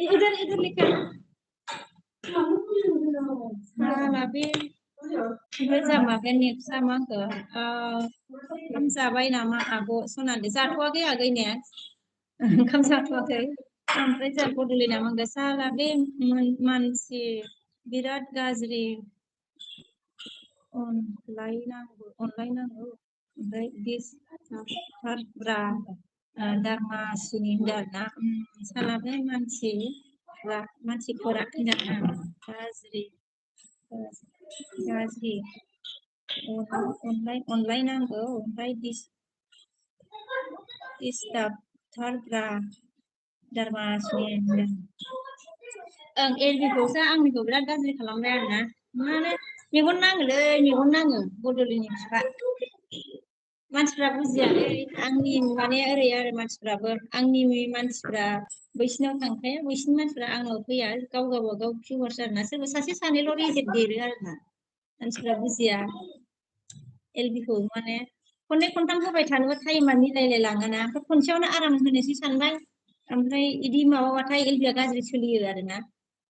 इधर लेकर साला बे मोजां नेक्स्ट मा होनखो ओंखाम जाबाय नामा आब' सनालि जाथ'वाखै आगै ने ओंखाम जाथ'वाखै ओमफ्राय जोंहा बड'लेण्डआ मा होनखो साला बे मानसि बिराद गाज्रि अनलायनांगौ ओमफ्राय दिसथार्बब्रा दारमासिनि होनदों आरोना साला बे मानसिफोरा होनदों गाज्रि अनलायनांगौ ओमफ्राय दिसथार्बब्रा दारमासिनि होनदों ओं एलबिखौसो आंनिखौ बिराद गाज्रि खालामबाय आरोना माने मेगन नाङो बड'लेण्डनि बिफा मानसिफ्रा बुजियालै आंनि माने ओरै आरो मानसिफ्राबो आंनि मानसिफ्रा बैसिनाव थांखाया बैसिनि मानसिफ्रा आंनाव फैया गाव गावबागाव भिउवार्स आरोना सोरबा सासे सानैल' रेजेक्ट देरो आरोना मानसिफ्रा बुजिया एलबिखौ माने खननै खनथाम होबाय थानोबो टाइमा मिलायलाय लाङाना ओमफ्राय खनसेयावनो आराम होनोसै सानबाय ओमफ्राय इदि माबाबाथाय एलबिया गाज्रि सोलियो आरोना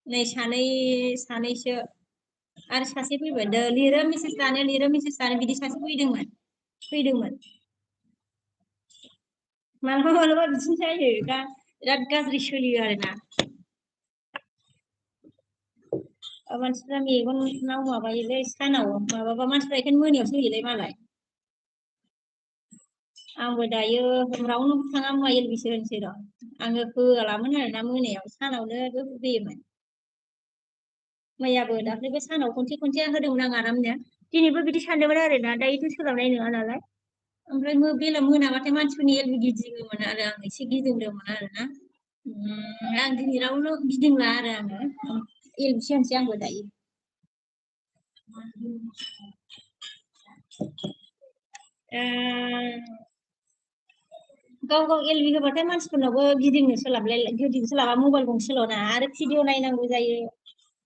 नै सानैसो आरो सासे फैबाय लिरो मेसेज दानो बिदि सासे फैदोंमोन मालाबा बिदिनो जायो बिराद गाज्रि सोलियो आरोना मानसिफ्रा मेगनाव माबायोलै सानाव माबाबा मानसिफ्रा बेखायनो मोनायावसो होयोलै मालाय आंबो दायो रावनोबो थाङा मुवा एलबिसो होनसै र' आङो होआलामोन आरोना मोनायाव सानावनो होयोमोन मैयाबो दाख्लैबो सानाव खनसे होदोंमोन आं आरामनो दिनैबो बिदि सानदोंमोन आरोना दायोथ' सोलाबनाय नङा नालाय ओमफ्राय बेला मोनाबाथाय मानसिफोरनि एलबि गिदिङोमोन आरो आं एसे गिदिंदोंमोन आरोना आं दिनै रावनो गिदिंला आरो आङो एलबिसो होनसै आंबो दायो गाव एलबि होबाथाय मानसिफोरनावबो गिदिंनो सोलाबा मबाइल गंसेल'ना आरो भिडिअ नायनांगौ जायो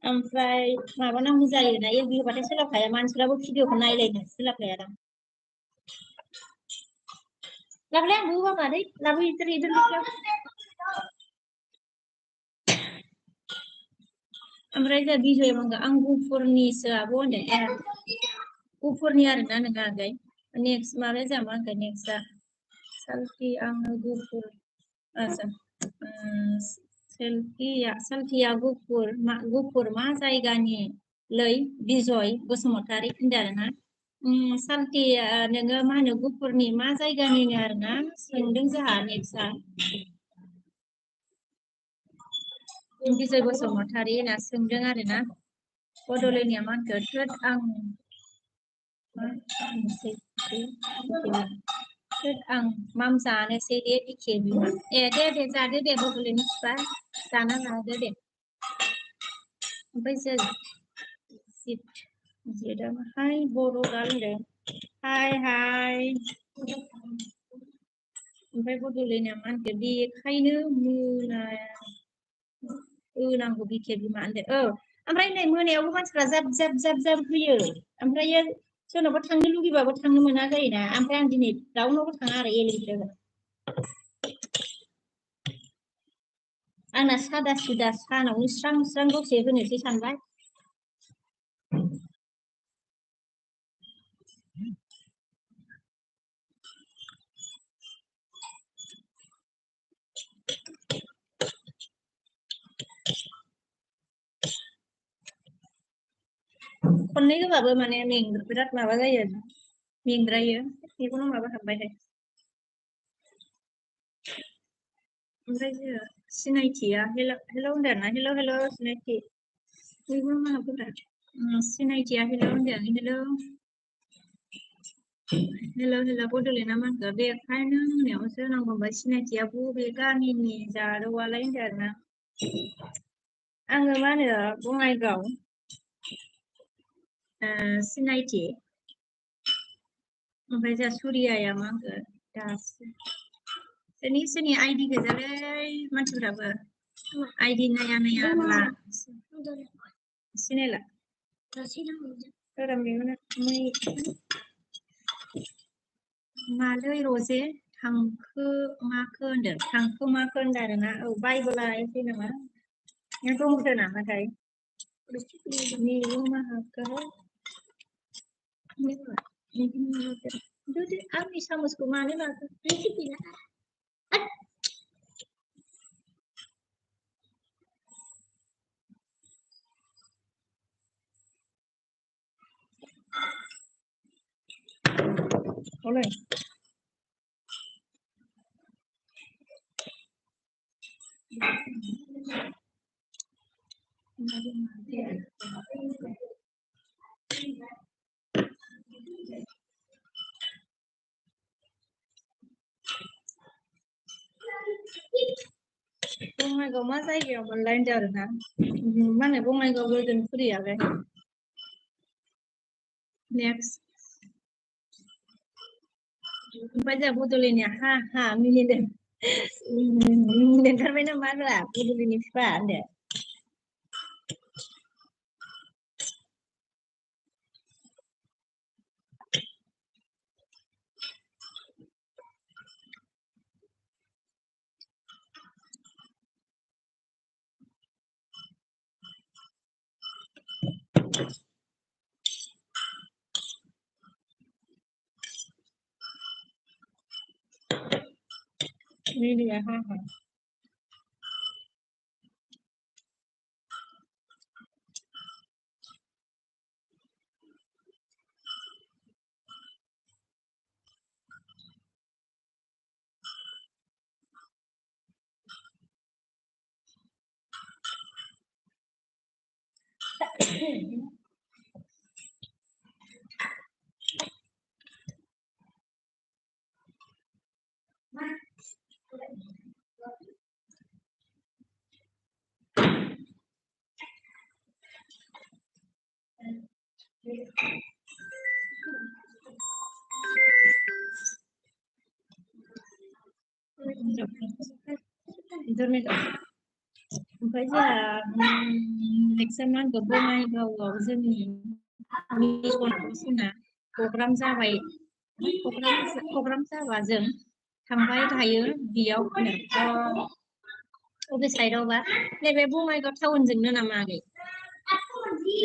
ओमफ्राय माबानांगौ जायोना एलबि होबाथाय सोलाबखाया मानसिफ्राबो भिडिअखौ नायलायनो सोलाबखाया दां लाबोलाय आंबो होबा मादै लाबो इधर ओमफ्राय जों बिजय मोनगोन आं गुफुरनिसो आब' होनदों ए गुफुरनि आरोना नोंहा आगै नेक्स्ट माबा जोंहा मा होनगोन नेक्स्टआ सालथि आङो गुफुर सालथिया गुफुर मा जायगानि लै बिजय बसुमतारी होनदों आरोना सालथि नोङो मा होनो गुफुरनि मा जायगानिनो आरोना सोंदों जोंहा नेक्स्टआ बिजय बसुमतारी होनना सोंदों आरोना बड'लेण्डनिया मा होनखो थोद आं थोद आं माम जानोसै दे एखे बिमा ए दे जादो दे बड'लेण्डनि फिफा जाना लादो दे ओमफ्राय जों जिदा हाय बर' गानदों हाय ओमफ्राय बड'लेण्डनिया मा होनखो बेखायनो नांगौ बिखे बिमा होनदो ओमफ्राय नै मोनायावबो मानसिफ्रा जाब होयो ओमफ्रायो सोरनावबा थांनो लुगैबाबो थांनो मोना जायोना ओमफ्राय आं दिनै रावनावबो थाङा आरो एलिमिटेड आंना सादा सिदा सानावनो स्रां दसे होनोसै सानबाय खननै होबाबो माने बिराद माबा जायो मेंद्रायो बेखौनो माबा हाबबाय थायो ओमफ्राय जोङो सिनायथिया हेल' होनदों ना हेल' सिनायथि बेखौनो मा हाबगोन सिनायथिया हेल' होनदों हेल' बड'लेण्डआ मा होनखो बेखायनो मोनायावसो नांगौ होनबाय सिनायथिया बबे गामिनि जारौआलाय होनदों आरोना आङो मा होनो बङाइगाव सिनायथि ओमफ्राय जोंहा सुरियाया मा होनखो दासो सोरनि आइडि गोजालै मानसिफोराबो आइडि नाया ला सिनायला मालै रजे थांखो माखो होनदों आरोना बाइबोला एसे नामा दंसो नामाथाय मा हाबखो आंनि सामसखौ मानो लाखो Oleh. बङाइगाव मा जायगायाव मोनलाय होनदों आरोना मा होनो बङाइगाव गोजोनपुरियालाय नेक्स्ट ओमफ्राय जोंहा बड'लेण्डनिया हा मिनिदों ओंखारबाय नामा जोंहा बड'लेण्डनि फिफा होनदो मिनिया हा ओमफ्राय जोंहा नेक्स्टआ मा होनगोन बङाइगावआव जोंनि मिसना प्रग्राम जाबाय प्रग्राम जाबा जों थांबाय थायो बेयाव अबे साइडआवबा नैबे बङाइगाव टाउनजोंनो नामा आगै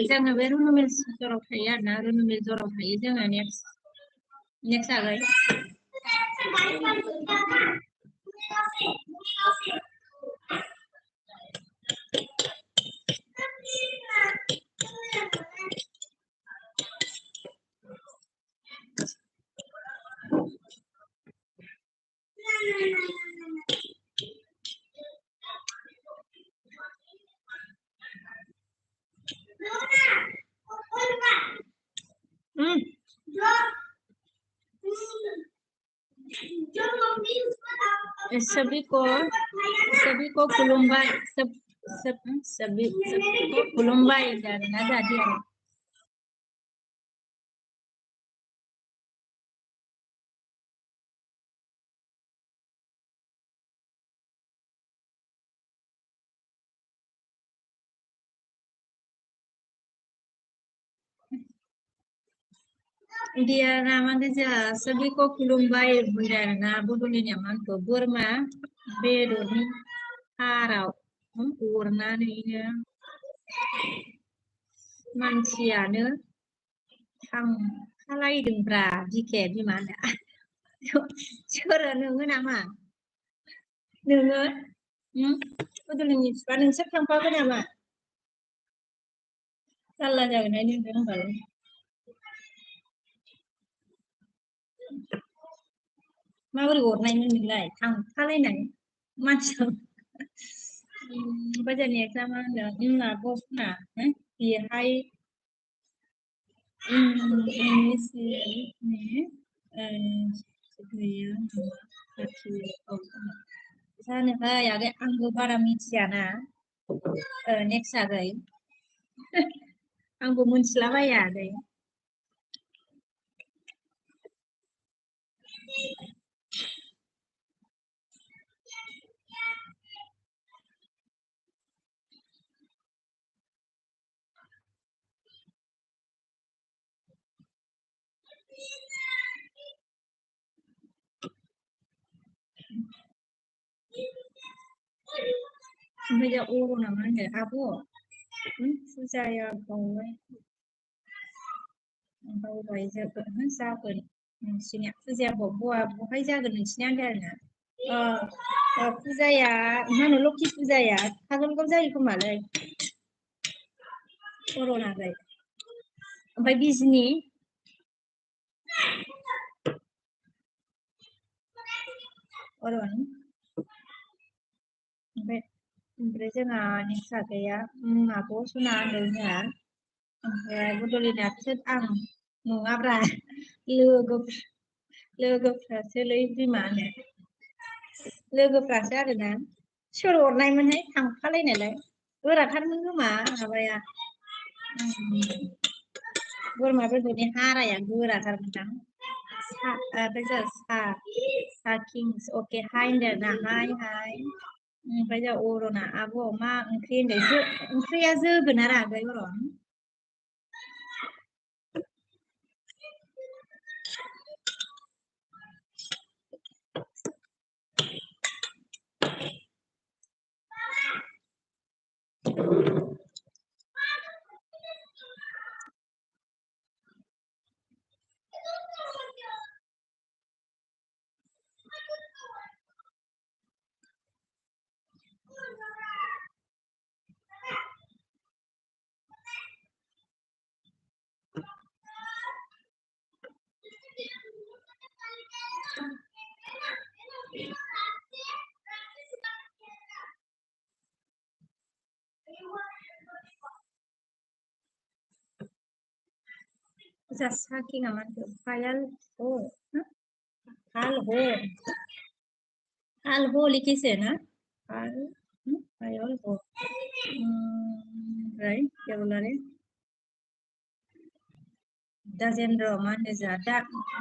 जोङो बे रुनुमेल जराव थायो आरोना रुनुमेल जराव थायो जोङो नेक्स्ट आगै सभी को खुलुमबाय सभी को खुलुमबाय आरोना जादि आरो dia namanya aja सभी को खुलुमबाय बुंदों आरोना बड'नि नामाखौ बोरमा बेदरनि हाराव अरनानैनो मानसियानो थांखालायदोंब्रा बिखे बिमानो सोरो नोङो नामा नोङो बड'नि बिफा नोंसोर थांफागोन नामा जारला जागोनहाय नोंजों होनबालाय माबोरै अरनायमोन नोंलाय थांफालायनाय मानसिया ओमफ्राय जोंनि एक्जामा होनदों बसना बेहाय जानोहाय आगै आंबो बारा मिथियाना नेक्स्ट आगै आंबो मोनथिलाबाया आगै ओमफ्राय दा अर' नामा होनो आब' फुजाया बावबाय जागोन नोंसिनिया फुजाया बहाय जागोन नोंसिनिया होनदों आरोना फुजाया मा होनो लखि फुजाया काजलगाव जायो खोमालै कर'नालाय ओमफ्राय बिजनि अरन ओमफ्राय जोंहा नेक्स्ट आगैया आब' सना होनदों जोंहा ओमफ्राय बड'लेण्डआसो आं नङाब्रा लोगोफ्रासोलै बिमानो लोगोफ्रासो आरोना सोर अरनायमोनहाय थांफालायनायलाय गोराथारमोन खोमा माबाया बोरमा बेदरनि हाराया गोराथारमोनदां सा किंस अके हाय होनदों ना हाय ओमफ्राय जों अरना आब' मा ओंख्रि होनदों ओंख्रिया जोगोनार आगै अरन साकिं नामा फाल हो लिखिसे ना फायल हो ओमफ्राय केबलारि दाजेन्द्र मा होनो जोंहा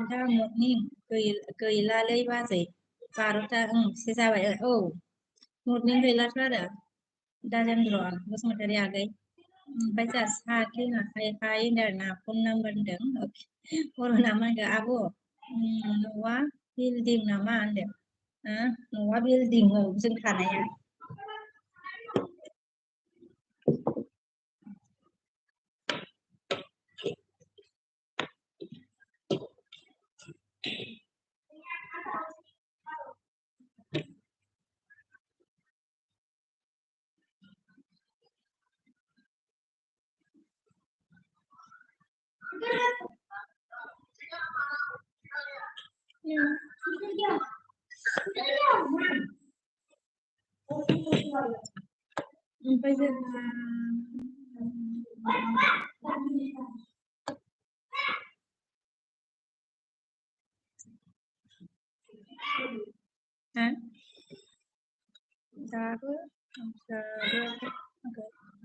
दा मर्निं गैलालै बाजै 12ता जाबाय औ मर्निं गैलाथ' आरो दाजेन्द्र बसुमतारी आगै ओमफ्राय जोंहा साकिं हाय होनदों आरोना फन नाम्बार होनदों बर'ना मा होनदों आब' न'आ बिल्डिं नामा होनदों न'आ बिल्डिं जों थानाया ओमफ्राय जोंहा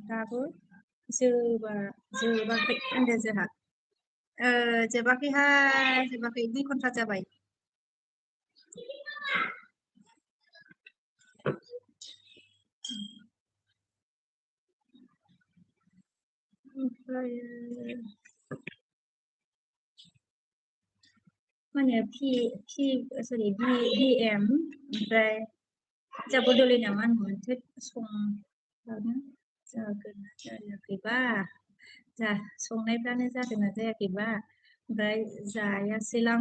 दाबो जोबाखै होनदो जोंहा जोबाखैहाय जोबाखै 2 घन्टा जाबाय ओमफ्राय माने सरि BM ओमफ्राय जाबोदोलै नामा होनोमोन संनो जागोन ना जायाखैबा संनायफ्रानो जादोंना जायाखैबा ओमफ्राय जायासैलां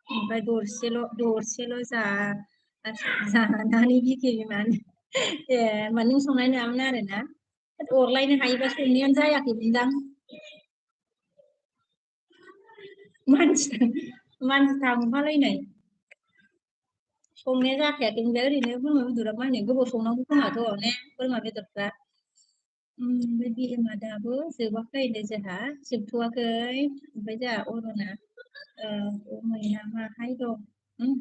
ओमफ्राय दरसेल' जानानै बिखेयोमोन माने नों संनाय नङामोन आरोना अरलायनो हायोबा संनायानो जायाखैमोनदां मानसि थांफालायनाय संनाया जाखायाखैमोनलाय ओरैनो बोरमा बेदरा मा होनो गोबाव संनांगौ खोमाथ' ने बोरमा बेदरफ्रा ओमफ्राय BMआ दाबो जोबाखै होनदों जोंहा जोबथ'वाखै ओमफ्राय जोंहा अरना गुमैया माहाय दं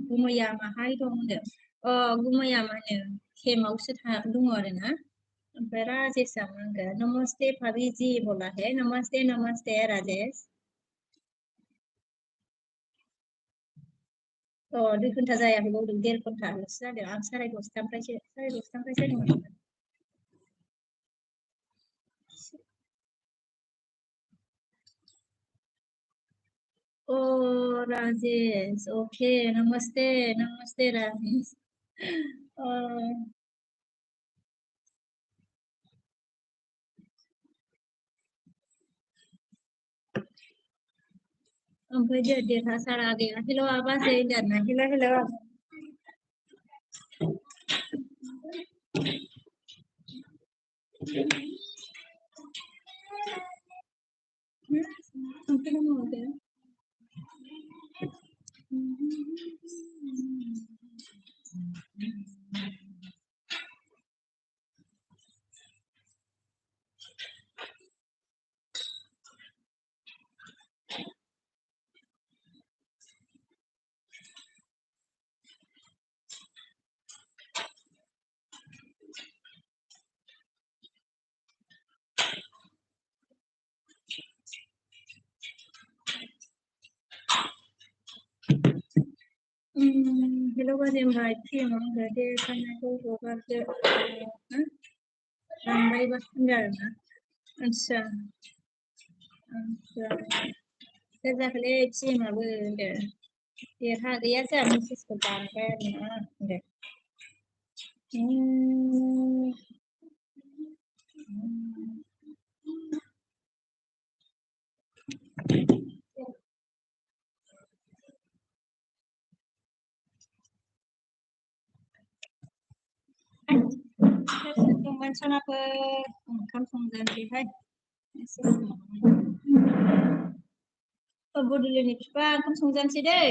गुमैया माहाय दं होनदों गुमैया मा होनो केम्पआवसो दङ आरोना ओमफ्राय राजेशआ मा होनगोन नमस्ते भाभी जी बोला है नमस्ते नमस्ते राजेश 2 घन्टा जायाखै बावदों 1.5 घन्टाल'सो जादों आं 10:30निफ्रायसो दंमोन राजेश ओके नमस्ते राजेश ओमफ्राय देरहासार आगैया हेल' बाजै होनदों हेल' हेल' बाजै होनबाय फ्रियाव आंखौ दे साननायखौ हगारदो लांबायबा होनदों आरोना आदसा जाखोलै टिएमआबो होनदों देरहा गैया जोंहा मेसेजखौ दानबाय आरोना होनदों सनाफोर ओंखाम संजानोसैहाय बड'लेण्डनि बिफा ओंखाम संजानोसै दै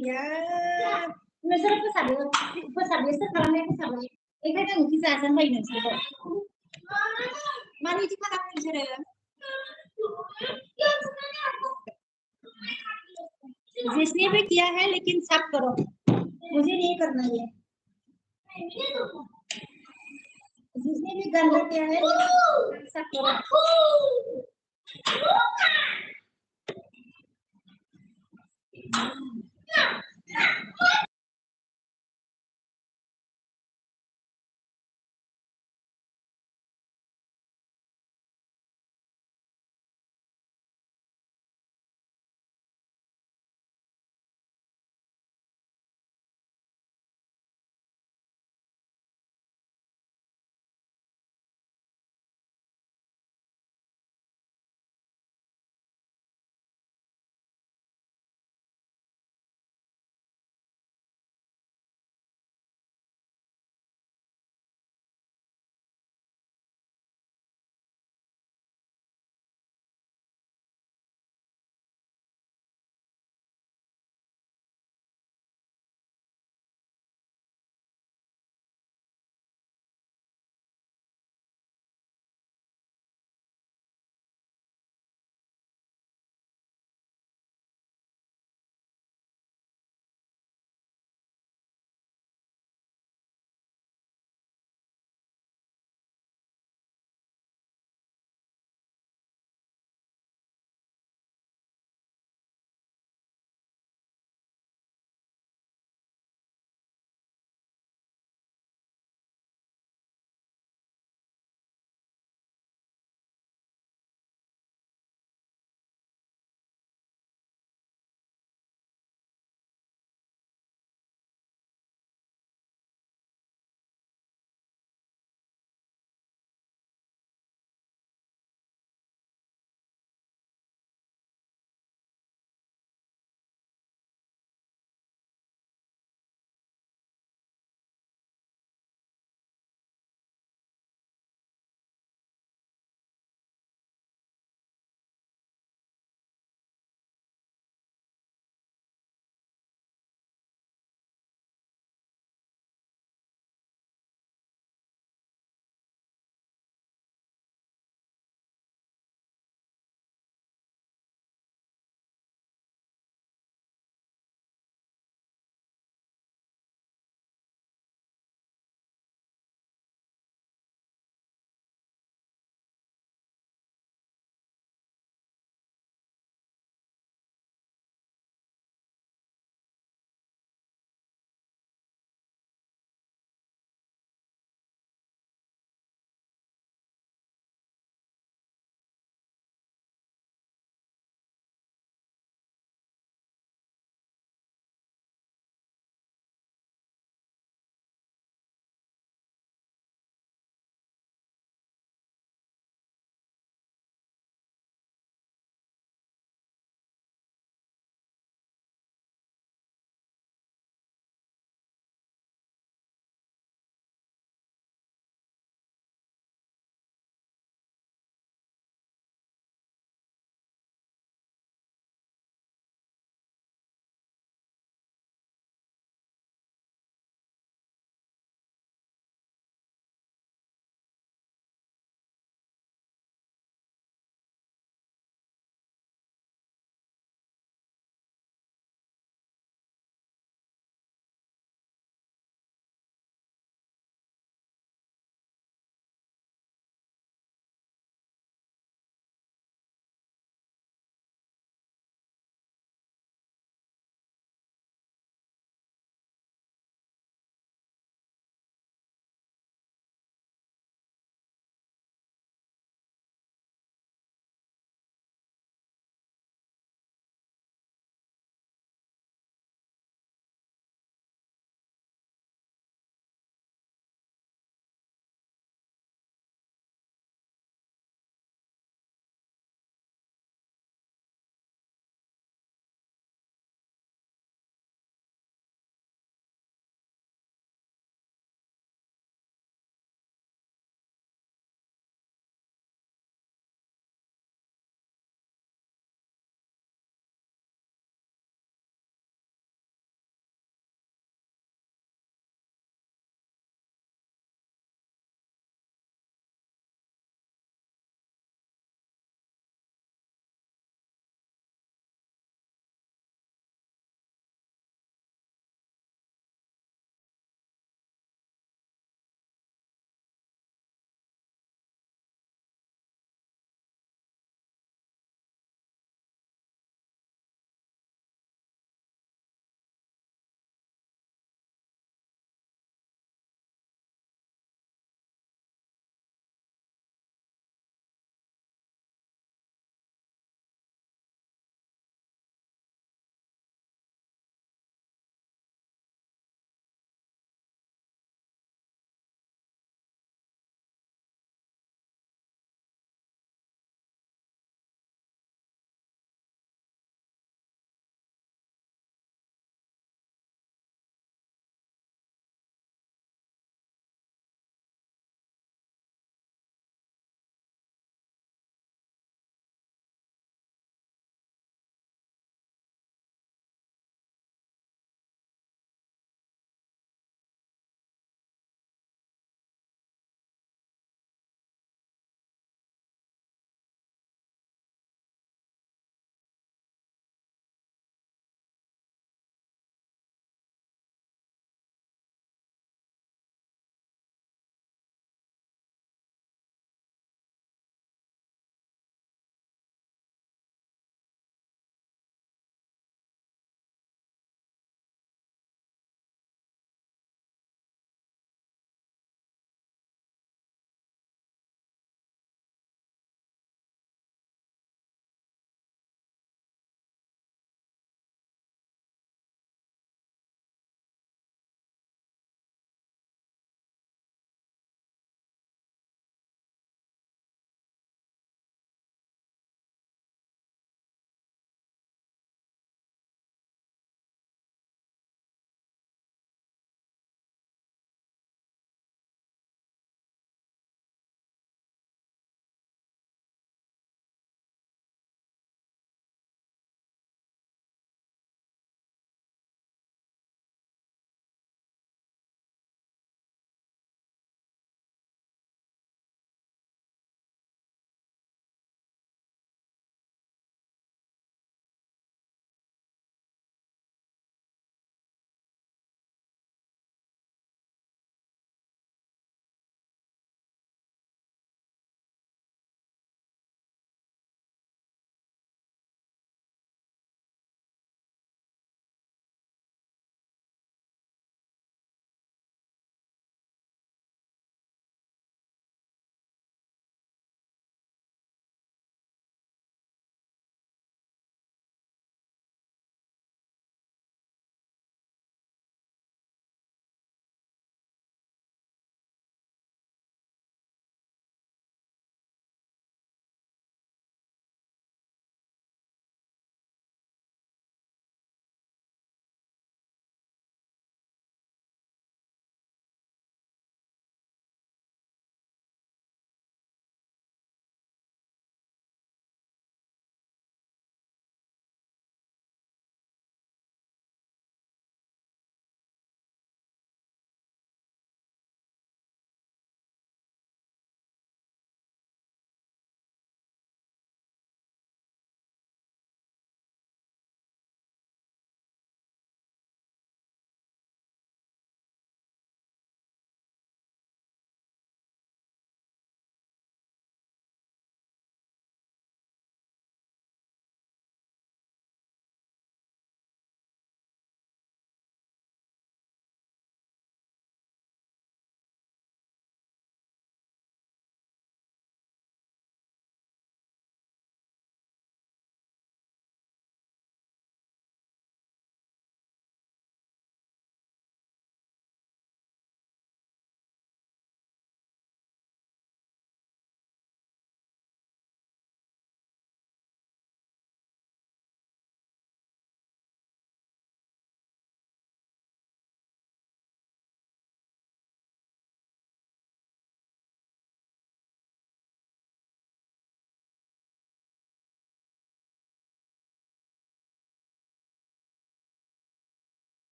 गैया नोंसोरो फोसाब बिसोर खालामनाय फोसाबबाय ओंखायनो ओंख्रि जाजानो बायो नोंसोरखौ मानो इदि खालामो नोंसोरो जिसने भी किया है लेकिन सब करो मुझे नहीं करना ये जिसने भी गंदा किया है सब करो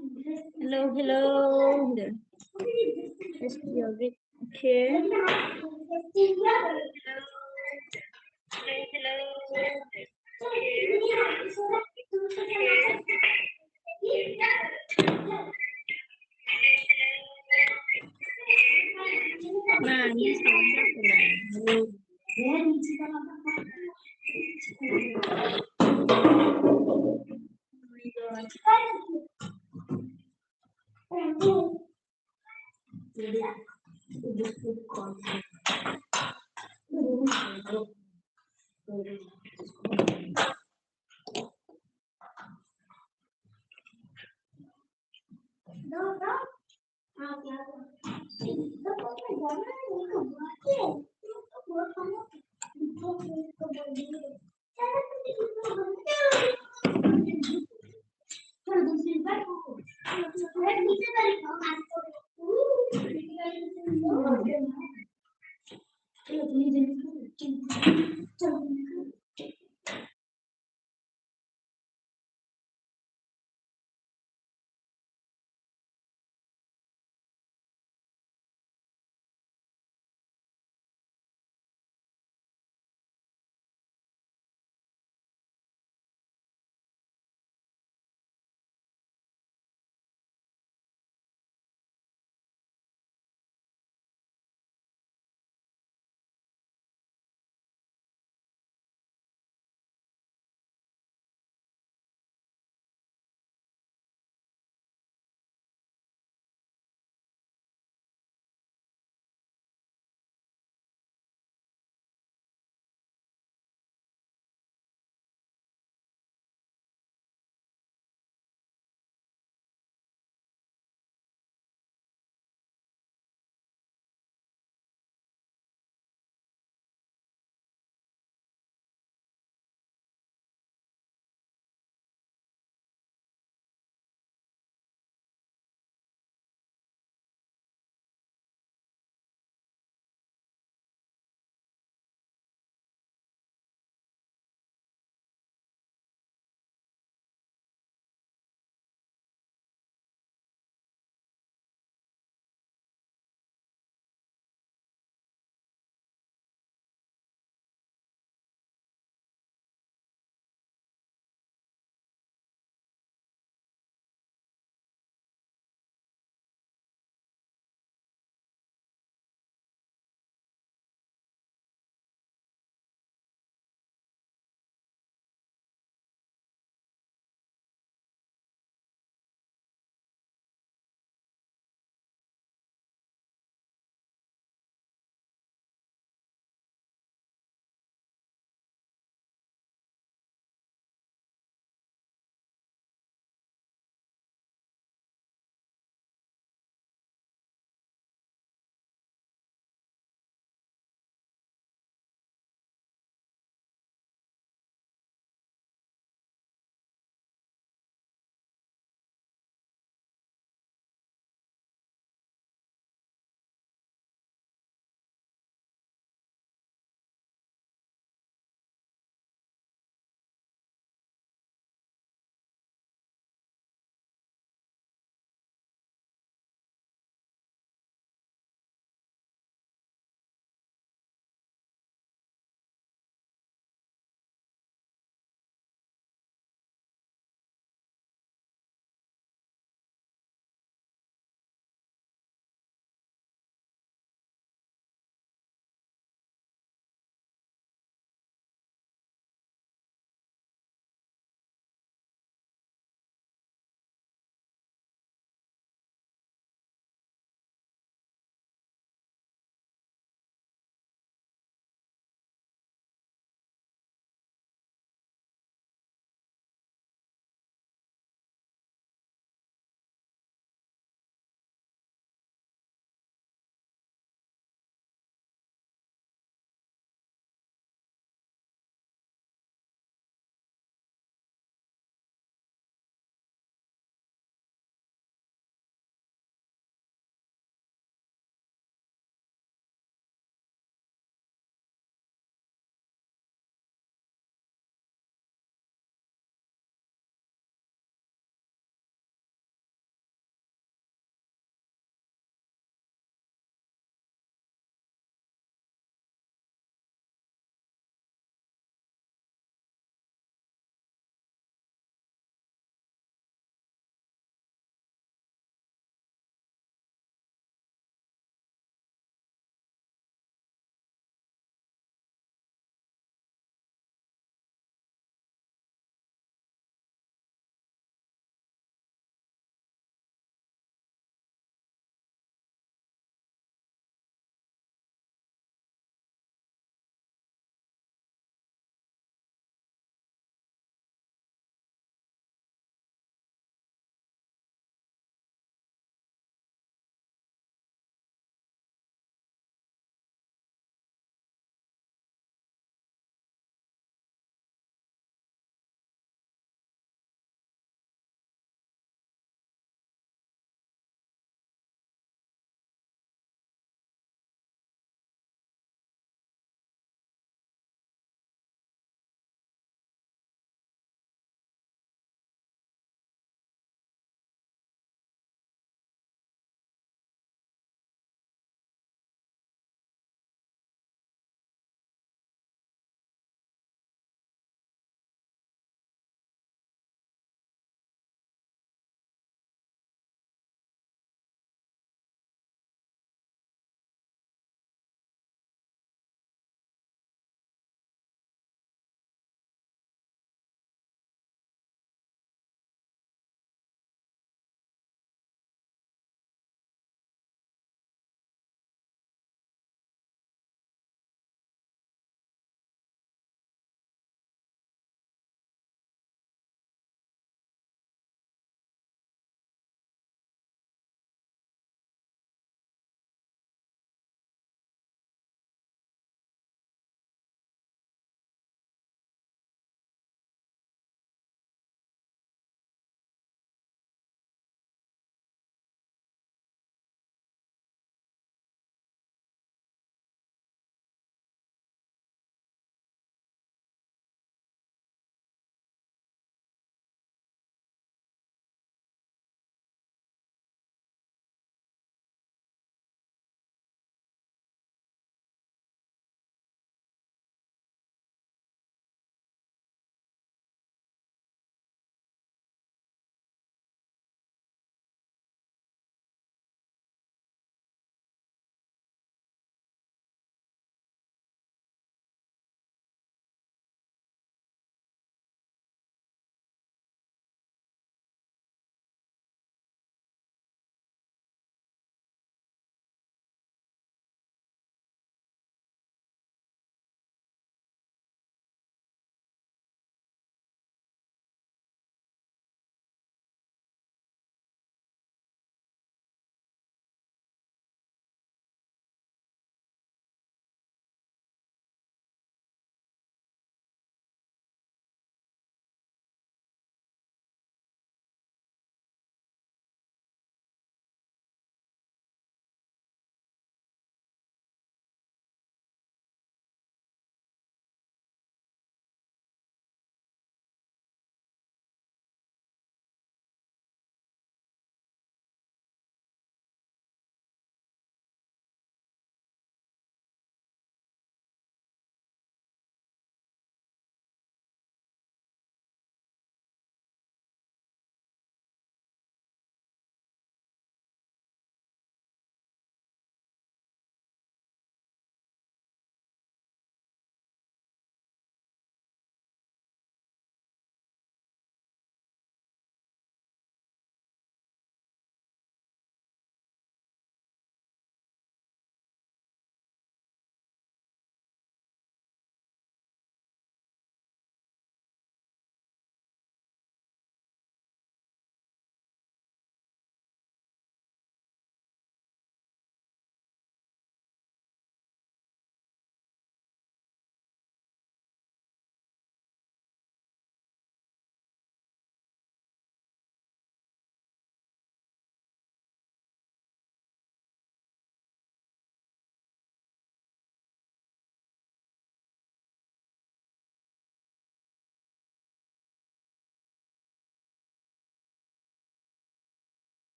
Hello, hello. Let's your big okay. Nah, ini sama